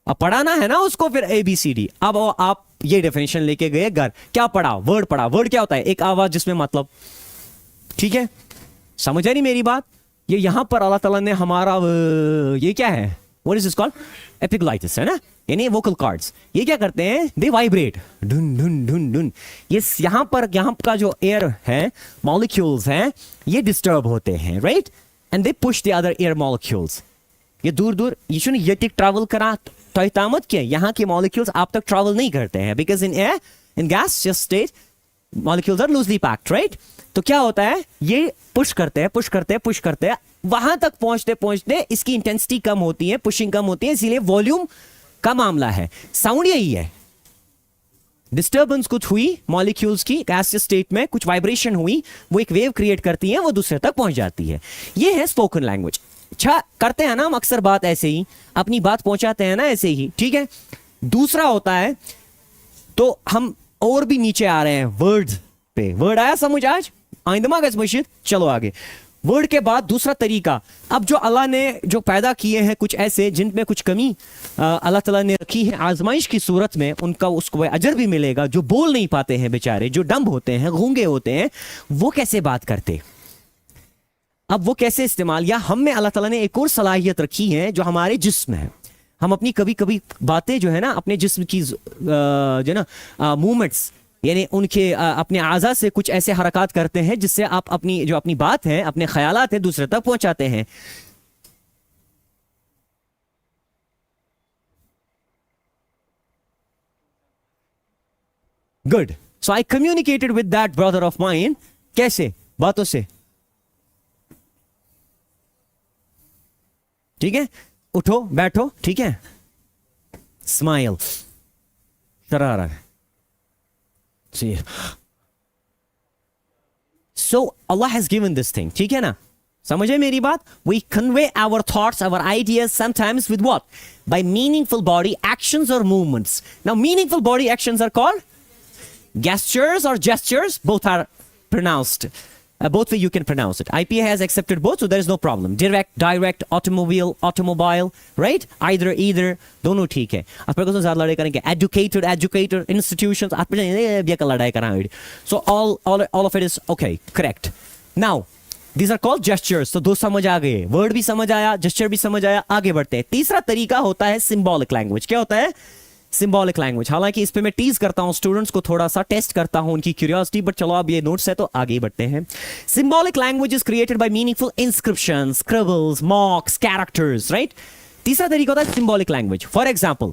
अब पढ़ाना है ना उसको, फिर ABCD. अब आप ये डेफिनेशन लेके गए घर, क्या पढ़ा? वर्ड पढ़ा. वर्ड क्या होता है? एक आवाज जिसमें मतलब. ठीक है, समझ आई नहीं मेरी बात? ये यहां पर अल्लाह ताला ने हमारा ये क्या है, what is this called, epiglottis है ना, यानी वोकल कॉर्ड्स. ये क्या करते हैं? दे वाइब्रेट, डुन डुन डुन डुन. ये यहां का जो एयर है, मॉलिक्यूल्स हैं, ये डिस्टर्ब होते हैं, right? And they push the other air molecules. ये दूर दूर ये ये ट्रैवल करा तो तामत क्या, यहाँ के मॉलिक्यूल्स आप तक ट्रैवल नहीं करते हैं, because in air, in gas just state, molecules are loosely packed, right? तो क्या होता है, ये पुश करते हैं, वहां तक पहुंचते पहुंचते इसकी इंटेंसिटी कम होती है, पुशिंग कम होती है, इसीलिए वॉल्यूम का मामला है. साउंड यही है. डिस्टर्बेंस कुछ हुई मॉलिक्यूल्स की गैसियस स्टेट में, कुछ वाइब्रेशन हुई, वो एक वेव क्रिएट करती है, वो दूसरे तक पहुंच जाती है. ये है स्पोकन लैंग्वेज. अच्छा करते हैं ना हम अक्सर बात ऐसे ही, अपनी बात पहुंचाते हैं ना ऐसे ही, ठीक है. दूसरा होता है, तो हम और भी नीचे आ रहे हैं वर्ड्स पे. वर्ड आया समझ आज? आइंदमा गज मुशीद. चलो आगे. वर्ड के बाद दूसरा तरीका. अब जो अल्लाह ने जो पैदा किए हैं कुछ ऐसे जिनमें कुछ कमी अल्लाह ताला ने रखी है आजमाइश की सूरत में, उनका उसको अजर भी मिलेगा. जो बोल नहीं पाते हैं बेचारे, जो डम्ब होते हैं, गूंगे होते हैं, वो कैसे बात करते, अब वो कैसे इस्तेमाल, या हम में अल्लाह ताला ने एक और सलाहियत रखी है जो हमारे जिस्म है. हम अपनी कभी कभी बातें जो है ना, अपने जिस्म की जो ना मूवमेंट्स, यानी उनके अपने आज़ा से कुछ ऐसे हरकत करते हैं जिससे आप अपनी बात है, अपने ख्यालात है, दूसरे तक पहुंचाते हैं. Good. So I communicated with that brother of mine. कैसे? बातों से. ठीक है, उठो बैठो, ठीक है, smile, sharara. See. So Allah has given this thing. ठीक है ना? समझे मेरी बात? We convey our thoughts, our ideas sometimes with what? By meaningful body actions or movements. Now meaningful body actions are called gestures or gestures. Both are pronounced. Both way you can pronounce it. IPA has accepted both, so there is no problem. Direct, automobile, right? Either, दोनों ठीक है. आप पर को ज़्यादा लड़ाई करेंगे. Educator, institutions. आप पर ये क्या लड़ाई कराएंगे? So all of it is okay, correct. Now, these are called gestures. तो दो समझ आ गए. Word भी समझ आया, gesture भी समझ आया. आगे बढ़ते हैं. तीसरा तरीका होता है symbolic language. क्या होता है? Symbolic language. हालांकि इस पे मैं टीज करता हूं स्टूडेंट्स को, थोड़ा सा टेस्ट करता हूं उनकी क्यूरियोसिटी, बट चलो अब ये नोट्स है तो आगे बढ़ते हैं. Symbolic language is created by meaningful inscriptions, scribbles, मॉक्स, characters, right? तीसरा तरीका होता है सिंबॉलिक लैंग्वेज. फॉर एग्जांपल,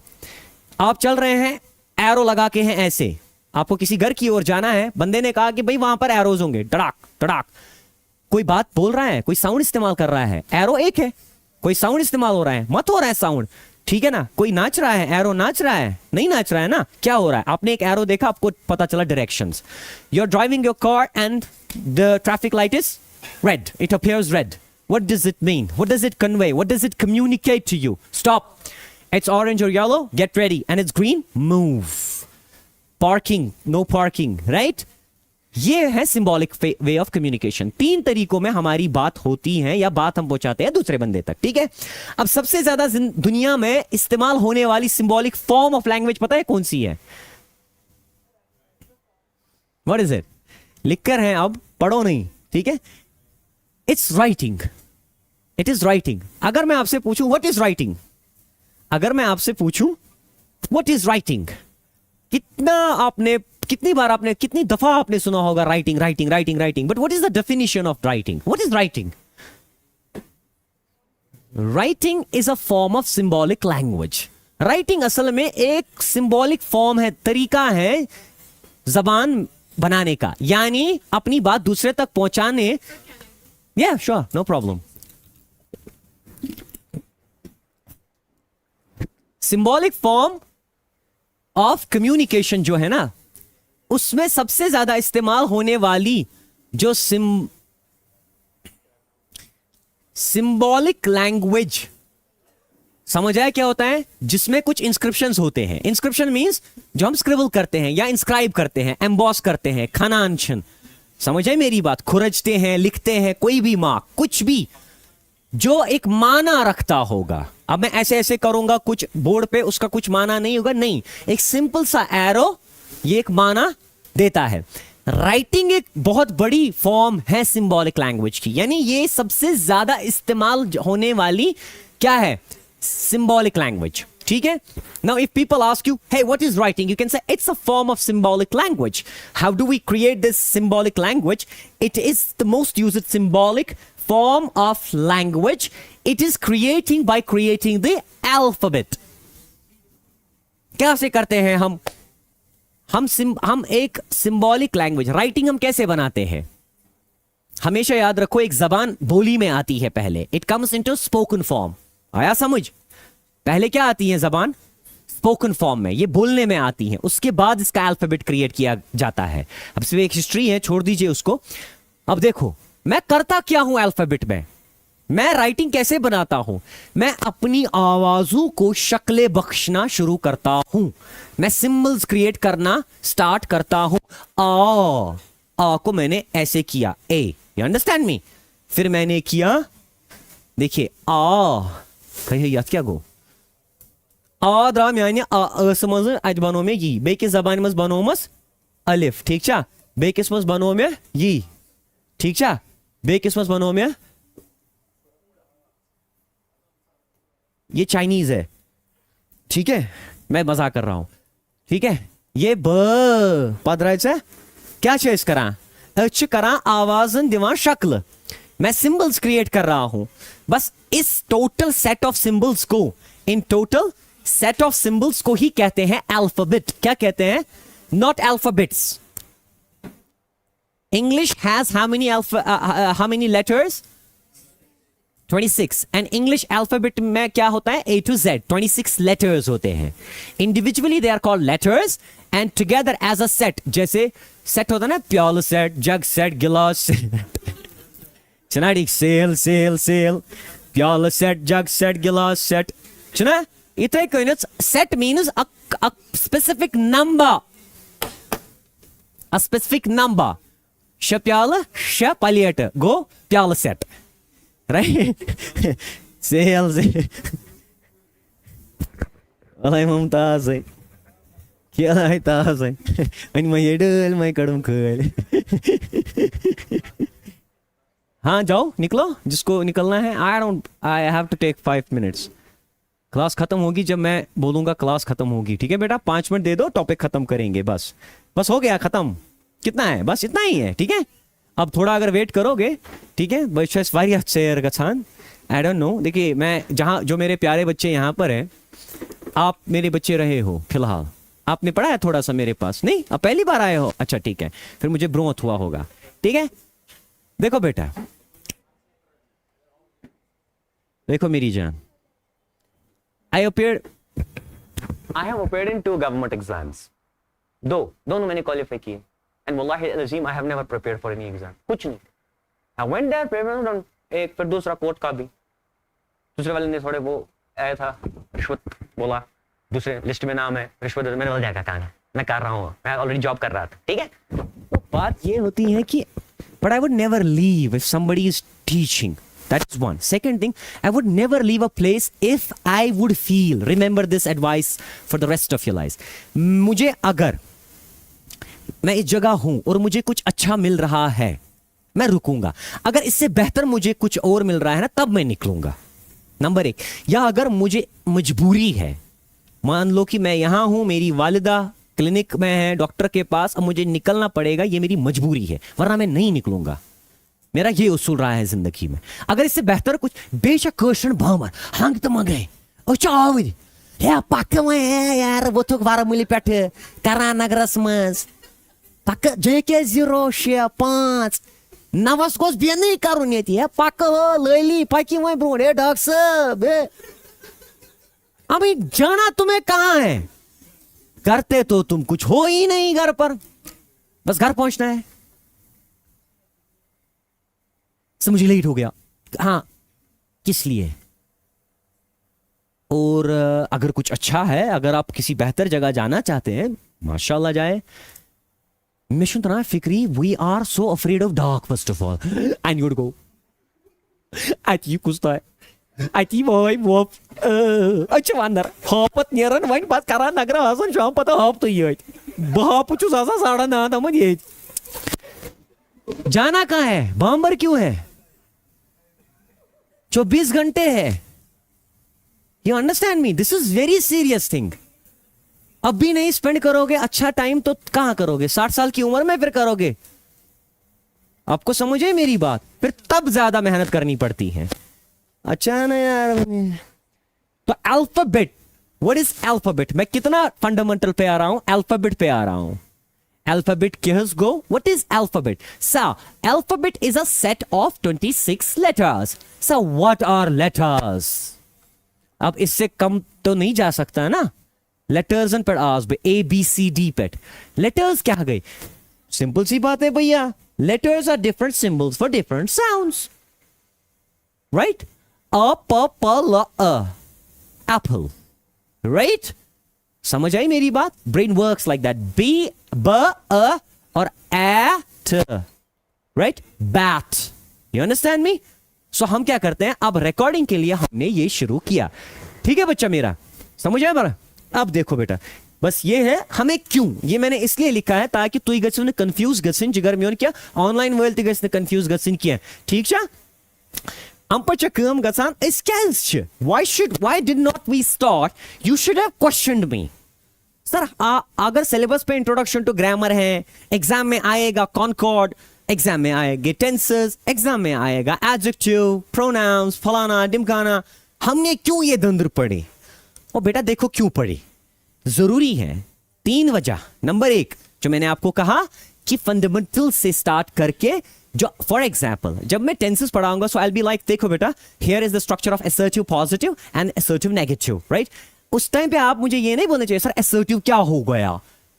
आप चल रहे हैं, एरो लगा के हैं ऐसे, आपको किसी घर की ओर जाना है, बंदे ने कहा कि भाई वहां पर एरोज होंगे, टड़ाक टड़ाक. कोई बात बोल रहा है, कोई साउंड इस्तेमाल कर रहा है, एरो एक है, कोई साउंड इस्तेमाल हो रहा है, मत हो रहा है साउंड, ठीक है ना? कोई नाच रहा है, एरो नाच रहा है, नहीं नाच रहा है ना? क्या हो रहा है? आपने एक एरो देखा, आपको पता चला directions. You are driving your car and the traffic light is red, it appears red. What does it mean? What does it convey? What does it communicate to you? Stop. It's orange or yellow, get ready. And it's green, move. Parking, no parking, right? ये है symbolic way of communication. 3 तरीकों में हमारी बात होती है या बात हम पहुंचाते हैं दूसरे बंदे तक, ठीक है? अब सबसे ज्यादा दुनिया में इस्तेमाल होने वाली सिंबॉलिक फॉर्म ऑफ लैंग्वेज पता है कौन सी है? What is it? लिखकर है, अब पढ़ो नहीं, ठीक है? It's writing. It is writing. अगर मैं आपसे पूछूं व्हाट इज राइटिंग, अगर मैं आपसे पूछूं व्हाट इज राइटिंग, कितनी बार आपने, कितनी दफा आपने सुना होगा writing writing writing writing, but what is the definition of writing? What is writing? Writing is a form of symbolic language. Writing असल में एक सिंबॉलिक फॉर्म है, तरीका है जबान बनाने का, यानी अपनी बात दूसरे तक पहुंचाने। Yeah sure, no problem. Symbolic form of communication जो है ना, उसमें सबसे ज्यादा इस्तेमाल होने वाली जो सिंबॉलिक लैंग्वेज, समझ आया क्या होता है? जिसमें कुछ इंस्क्रिप्शंस होते हैं। इंस्क्रिप्शन मींस जो हम स्क्रिबल करते हैं या इंस्क्राइब करते हैं, एम्बॉस करते हैं, खनांशन, समझ आए मेरी बात? खुरचते हैं, लिखते हैं, कोई भी मार्क, कुछ भी जो एक माना रखता होगा। अब मैं ऐसे ऐसे करूंगा कुछ बोर्ड पे, उसका कुछ माना नहीं होगा, नहीं, एक सिंपल सा एरो ये एक माना देता है। राइटिंग एक बहुत बड़ी फॉर्म है सिंबॉलिक लैंग्वेज की, यानी ये सबसे ज्यादा इस्तेमाल होने वाली क्या है? सिंबॉलिक लैंग्वेज, ठीक है? Now if people ask you, hey what is writing, you can say it's a form of symbolic language. How do we create this symbolic language? It is the most used symbolic form of language. It is creating by creating the alphabet. कैसे करते हैं हम एक symbolic language, writing हम कैसे बनाते हैं? हमेशा याद रखो, एक जबान बोली में आती है पहले, it comes into spoken form. आया समझ? पहले क्या आती है जबान? स्पोकन फॉर्म में, ये बोलने में आती है, उसके बाद इसका अल्फाबेट क्रिएट किया जाता है। अब सिर्फ एक हिस्ट्री है, छोड़ दीजिए उसको। अब देखो मैं करता क्या हूं अल्फाबेट में, मैं राइटिंग कैसे बनाता हूं? मैं अपनी आवाजों को शक्लें बख्शना शुरू करता हूं, मैं सिंबल्स क्रिएट करना स्टार्ट करता हूं। आ को मैंने ऐसे किया, ए, यू अंडरस्टैंड मी? फिर मैंने किया, देखिए, कहिए याद क्या गो, आ द्रा मैंने अज बनो में यी, बेकिस जबान मज बनो मस अलिफ, ठीक छा? बेकिस मज बनो में यी, ठीक छा? बेकिस मज बनो में, ये चाइनीज है, ठीक है? मैं मजाक कर रहा हूं, ठीक है? ये ब पदराइच है, क्या चेस करा? अच्छ करा आवाजन दिवा शक्ल, मैं सिंबल्स क्रिएट कर रहा हूं। बस इस टोटल सेट ऑफ सिंबल्स को, in total set of symbols को ही कहते हैं अल्फाबेट। क्या कहते हैं? Not alphabets. English has how many letters? 26. And English alphabet में क्या होता है? A to Z, 26 letters होते हैं। Individually they are called letters and together as a set, जैसे set होता है ना, प्याला set, jug set, गिलास set, चनाड़ी सेल, प्याला set, jug set, गिलास set, चना इतने कोई set means a specific number, a specific number. Shapyala, Shapaliata, go, Pyala set. Right? Sales. Alay Mumtaz. Kialay Taz. And my idol, my kadum curl. हाँ जाओ निकलो, जिसको निकलना है। I have to take 5 minutes. Class खत्म होगी जब मैं बोलूंगा क्लास खत्म होगी, ठीक है बेटा? 5 मिनट दे दो, टॉपिक खत्म करेंगे, बस हो गया खत्म। कितना है? बस इतना ही है, ठीक है? अब थोड़ा अगर वेट करोगे, ठीक है? बस वारिया शेयर गछान, आई डोंट नो। देखिए, मैं जहाँ जो मेरे प्यारे बच्चे यहाँ पर हैं, आप मेरे बच्चे रहे हो फिलहाल, आपने पढ़ा है थोड़ा सा मेरे पास? नहीं, अब पहली बार आए हो? अच्छा ठीक है, फिर मुझे ब्रोथ हुआ होगा, ठीक है? देखो बेटा, देखो मेरी जान, I have appeared in 2 government exams. दोनों मैंने क्वालिफाई किए, and wallahi al-azim I have never prepared for any exam. कुछ नहीं। I went there, prepared, एक फिर दूसरा कोर्ट का भी, दूसरे वाले ने थोड़े वो आया था, रिश्वत बोला, दूसरे लिस्ट में नाम है, रिश्वत मैंने बोला जाएगा कहाँ मैं कर रहा हूँ, मैं ऑलरेडी जॉब कर रहा था, ठीक है। तो बात ये होती है कि but I would never leave if somebody is teaching, that is one. Second thing, I would never leave a place if I would feel, remember this advice for the rest of your lives, मुझे अगर मैं इस जगह हूं और मुझे कुछ अच्छा मिल रहा है मैं रुकूंगा, अगर इससे बेहतर मुझे कुछ और मिल रहा है ना तब मैं निकलूंगा, नंबर 1। या अगर मुझे मजबूरी है, मान लो कि मैं यहां हूं, मेरी वालिदा क्लिनिक में है, डॉक्टर के पास, अब मुझे निकलना पड़ेगा, ये मेरी मजबूरी है, वरना मैं नहीं निकलूंगा। मेरा ये उसूल रहा है जिंदगी में। अगर इससे बेहतर कुछ, बेशक क्वेश्चन भामर हंग तो मंगे ओ चावल या पक्का में है यार, वो तो बारामुली पेट करानगरस मंज पक्का JK 065 नवस गोस बेनी करुन ये है पक्का हो लैली पक्की में ब्रो रे डॉक्टर साहब। अभी जाना तुम्हें कहां है, करते तो तुम कुछ हो ही नहीं घर पर, बस घर पहुंचना है। तो मुझे लेट हो गया, हाँ किस लिए? और अगर कुछ अच्छा है, अगर आप किसी बेहतर जगह जाना चाहते हैं, माशाल्लाह जाए। मिशन तो ना फिक्री, we are so afraid of dark first of all and you go अति कुछ तो है अति वो अच्छा अंदर हापत नेरन वन बात करा नगर आसन शाम पता हाप तो ये बहाप चुस आसा 9:30 तमन ये जाना कहाँ है, बॉम्बर क्यों है, 24 घंटे है। You understand me, this is very serious thing. अब भी नहीं स्पेंड करोगे अच्छा टाइम तो कहां करोगे, 60 साल की उम्र में फिर करोगे। आपको समझे मेरी बात, फिर तब ज्यादा मेहनत करनी पड़ती है। अच्छा ना यार। तो अल्फाबेट, व्हाट इज अल्फाबेट? मैं कितना फंडामेंटल पे आ रहा हूं, अल्फाबेट पे आ रहा हूं। Alphabet kids go. What is alphabet? So, alphabet is a set of 26 letters. So, what are letters? अब इससे कम तो नहीं जा सकता ना। Letters and पर आज A B C D pet letters क्या गई? सिंपल सी बात है भैया। Letters are different symbols for different sounds. Right? A P P L A. Apple. Right? समझ आई मेरी बात? Brain works like that. B B A और A T, right? Bat. You understand me? So हम क्या करते हैं, अब रिकॉर्डिंग के लिए हमने ये शुरू किया, ठीक है बच्चा मेरा, समझ आया बड़ा? अब देखो बेटा, बस ये है हमें क्यों, ये मैंने इसलिए लिखा है ताकि तू गसन कंफ्यूज गसन जिगर में क्या ऑनलाइन वर्ल्ड गसन कंफ्यूज गसन किया, ठीक छा? Ampacha kam gasan is क्या? Why did not we start? You should have questioned me. Sir अगर सिलेबस पे इंट्रोडक्शन टू ग्रामर है, एग्जाम में आएगा कॉनकॉर्ड, एग्जाम में आएगा टेंसेस, एग्जाम में आएगा एडजेक्टिव, प्रोनाउंस, फलाना ढिमकाना, हमने क्यों ये धंधर पढ़ी? और बेटा देखो क्यों पढ़ी, जरूरी है 3 वजह। नंबर 1 जो मैंने आपको कहा कि फंडामेंटल से स्टार्ट करके, जो फॉर एग्जाम्पल जब मैं टेंसेस पढ़ाऊंगा, सो आई विल बी लाइक देखो बेटा, here is the structure of assertive positive and assertive negative, right? उस टाइम पे आप मुझे ये नहीं बोलना चाहिए सर असर्टिव क्या हो गया,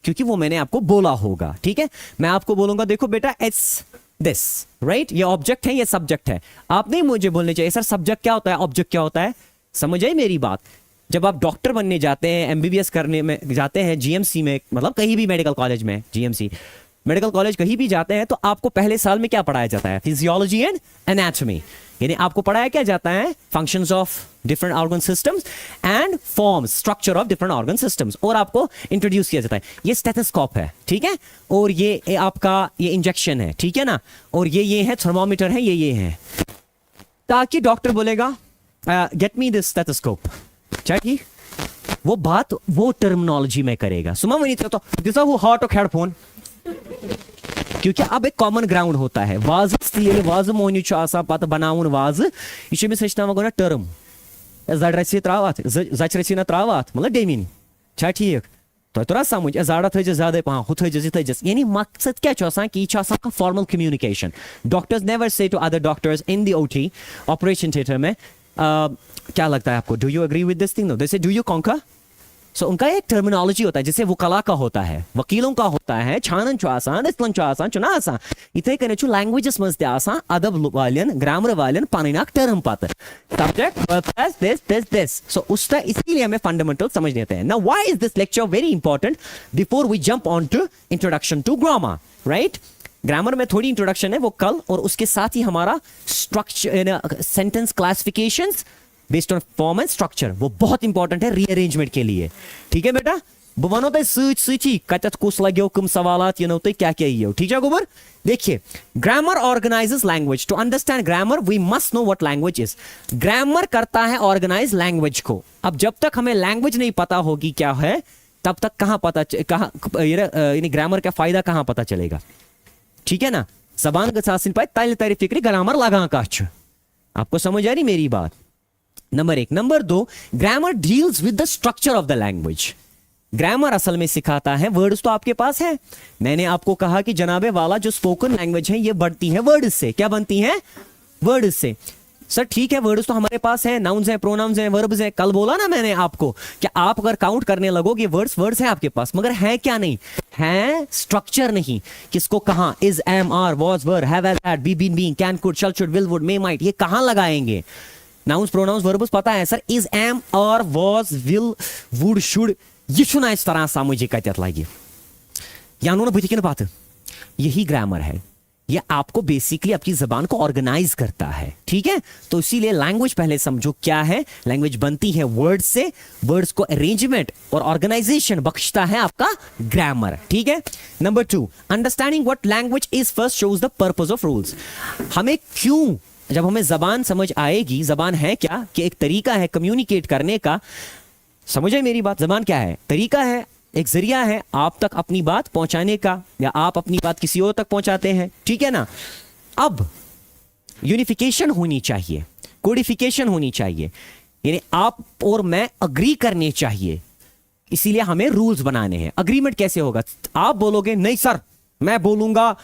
क्योंकि वो मैंने आपको बोला होगा, ठीक है? मैं आपको बोलूंगा देखो बेटा इट्स दिस, राइट? ये ऑब्जेक्ट है, ये सब्जेक्ट है। आप नहीं मुझे बोलने चाहिए सर सब्जेक्ट क्या होता है, ऑब्जेक्ट क्या होता है। समझ आई मेरी बात? जब आप डॉक्टर बनने जाते हैं, MBBS करने में जाते हैं, GMC में, मतलब कहीं भी मेडिकल कॉलेज में, GMC मेडिकल कॉलेज कहीं भी जाते हैं, तो आपको पहले साल में क्या पढ़ाया जाता है? Physiology and anatomy. यानी आपको पढ़ाया क्या जाता है? Functions of different organ systems and forms, structure of different organ systems, और आपको इंट्रोड्यूस किया जाता है। ये स्टेथोस्कोप है, ठीक है? और ये आपका ये इंजेक्शन है, ठीक है ना? और ये है थर्मोमीटर है, ये है, ताकि डॉक्टर बोलेगा गेट मी दिस स्टेथोस्कोप, ठीक? वो बात वो टर्मिनोलॉजी में करेगा। सुमा वही तो दिस वो हॉट और हेडफोन, क्योंकि अब एक कॉमन ग्राउंड होता है। वाज वाज मोहनी पत बनाउन वाज, यह सचना गो ना टर्म जड़ रसी त्रावत जच रसी ना त्रावत, मतलब डेमिन छा ठीक तो तोरा समझ जड़ा थज ज्यादा पहां हु थजस, यानी मकसद क्या कि यह formal communication. Doctors never say to other doctors in the OT operation theatre में क्या लगता है आपको? Do you agree with this thing? No, they say do you conquer? सो उनका एक टर्मिनोलॉजी होता है, जैसे वकला का होता है, वकीलों का होता है छानन छु आसान, इस्लन छु आसान, चुना आसान, इथे कने छु लैंग्वेजेस मज ते आसान, अदब वालियन, ग्रामर वालियन पानिनाक टर्म पाते, सब्जेक्ट वर्ब this so उसका इसीलिए हमें फंडामेंटल समझ लेते हैं. Now why is this lecture very important before we jump on to introduction to grammar, right? Grammar में थोड़ी इंट्रोडक्शन है वो कल, और उसके साथ ही हमारा structure sentence classifications based on form and structure, वो बहुत इंपॉर्टेंट है रीअरेंजमेंट के लिए. ठीक है बेटा, बह वनो तह सी कत कुस लगो कम सवालात यनो तह क्या क्या यो. ठीक है गोबर, देखिए grammar organizes language. To understand grammar we must know what language is. Grammar करता है ऑर्गेनाइज लैंग्वेज को. अब जब तक हमें लैंग्वेज नहीं पता होगी क्या है, तब तक कहां पता कहां ग्रामर का फायदा कहां पता चलेगा. ठीक है ना, जबान गसासिन पाए ताल तारी फिक्री ग्रामर लगा काछ. आपको समझ आ रही मेरी बात. Number 1. Number 2, grammar deals with the structure of the language. Grammar असल में सिखाता है, वर्ड्स तो आपके पास है. मैंने आपको कहा कि जनाबे वाला जो स्पोकन लैंग्वेज है ये बढ़ती है वर्ड्स से. क्या बनती है? वर्ड्स से. सर ठीक है, वर्ड्स तो हमारे पास है, नाउन्स हैं, प्रोनाउंस हैं, वर्ब्स हैं. कल बोला ना मैंने आपको कि आप अगर काउंट करने लगोगे वर्ड्स हैं आपके पास, मगर है क्या नहीं है? स्ट्रक्चर नहीं. किसको कहां, is, am, are, was, were, have, has, had, be, been, being, can, could, shall, should, will, would, may, might, ये कहां लगाएंगे? नाउन्स, प्रोनाउंस, वर्ब्स पता है sir. Is, am, are, was, will, would, should, ये छुना इस तरह समझे कत लगे यानो ना बुझ बात. यही ग्रामर है. ये आपको बेसिकली आपकी जबान को ऑर्गेनाइज करता है. ठीक है, तो इसीलिए लैंग्वेज पहले समझो क्या है. लैंग्वेज बनती है वर्ड से, वर्ड्स को अरेंजमेंट और ऑर्गेनाइजेशन बख्शता है आपका ग्रामर. ठीक है. Number 2, understanding what language is first shows the purpose of rules. हमें क्यों, जब हमें जबान समझ आएगी, जबान है क्या कि एक तरीका है कम्युनिकेट करने का. समझे मेरी बात, जबान क्या है? तरीका है, एक जरिया है आप तक अपनी बात पहुंचाने का, या आप अपनी बात किसी और तक पहुंचाते हैं. ठीक है ना. अब यूनिफिकेशन होनी चाहिए, कोडिफिकेशन होनी चाहिए, यानी आप और मैं अग्री करने चाहिए. इसीलिए हमें रूल्स बनाने हैं. अग्रीमेंट कैसे होगा? आप बोलोगे नहीं सर मैं बोलूंगा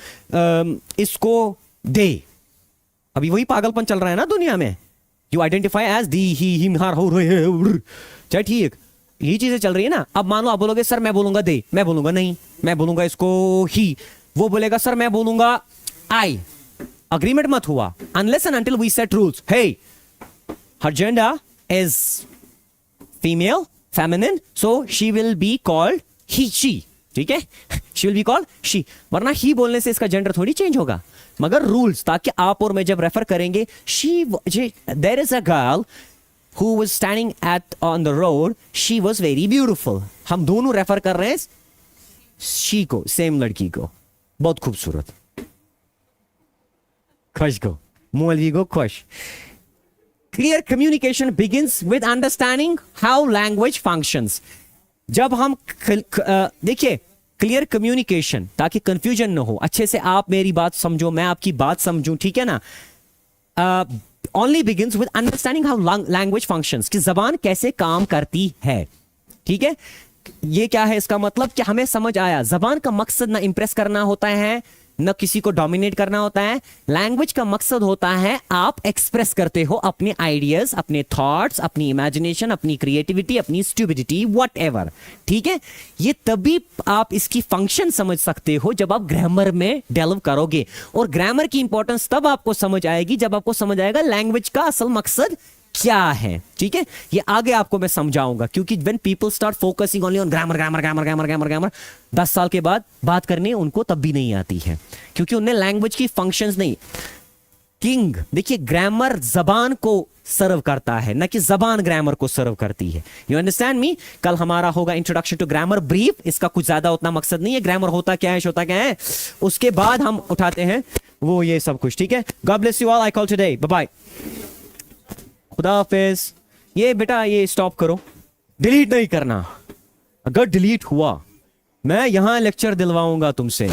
इसको दे. अभी वही पागलपन चल रहा है ना दुनिया में. You identify as the, he, him, her, हो रहे, चाहे ठीक यही चीजें चल रही है ना. अब मान लो आप बोलोगे सर मैं बोलूंगा दे, मैं बोलूंगा नहीं, मैं बोलूंगा इसको ही, वो बोलेगा सर मैं बोलूंगा आई. अग्रीमेंट मत हुआ. Unless and until we set rules. Hey, her gender is female, feminine, so she will be called he, she. ठीक है, she will be called she. वरना ही बोलने से इसका जेंडर थोड़ी चेंज होगा, मगर रूल्स, ताकि आप और मैं जब रेफर करेंगे she, there is a girl who was standing on the road, she was very beautiful. हम दोनों रेफर कर रहे हैं she को, सेम लड़की को, बहुत खूबसूरत. खुश को, मौलवी को खुश. Clear communication begins with understanding how language functions. जब हम देखिए क्लियर कम्युनिकेशन, ताकि कंफ्यूजन ना हो, अच्छे से आप मेरी बात समझो, मैं आपकी बात समझूं. ठीक है ना. only begins with understanding how language functions, कि जबान कैसे काम करती है. ठीक है, ये क्या है इसका मतलब कि हमें समझ आया जबान का मकसद ना इंप्रेस करना होता है, न किसी को डोमिनेट करना होता है. लैंग्वेज का मकसद होता है आप एक्सप्रेस करते हो अपने आइडियाज, अपने थॉट्स, अपनी इमेजिनेशन, अपनी क्रिएटिविटी, अपनी स्टुपिडिटी, व्हाटएवर. ठीक है, ये तभी आप इसकी फंक्शन समझ सकते हो जब आप ग्रामर में डेवलप करोगे. और ग्रामर की इंपॉर्टेंस तब आपको समझ आएगी जब आपको समझ आएगा लैंग्वेज का असल मकसद क्या है. ठीक है, ये आगे आपको मैं समझाऊंगा, क्योंकि when people start focusing only on grammar grammar grammar grammar grammar grammar 10 साल के बाद बात करने उनको तब भी नहीं आती है, क्योंकि उन्हें लैंग्वेज की फंक्शंस नहीं. किंग, देखिए ग्रामर जबान को सर्व करता है, न कि जबान ग्रामर को सर्व करती है. यू अंडरस्टैंड मी. कल हमारा होगा इंट्रोडक्शन टू ग्रामर ब्रीफ. इसका कुछ ज्यादा उतना मकसद नहीं है, ग्रामर होता क्या है, होता क्या है, उसके बाद हम उठाते हैं वो ये सब कुछ. ठीक है, God bless you all. I call today. Bye bye, खुदा हाफिज. ये बेटा ये स्टॉप करो, डिलीट नहीं करना. अगर डिलीट हुआ मैं यहां लेक्चर दिलवाऊंगा तुमसे.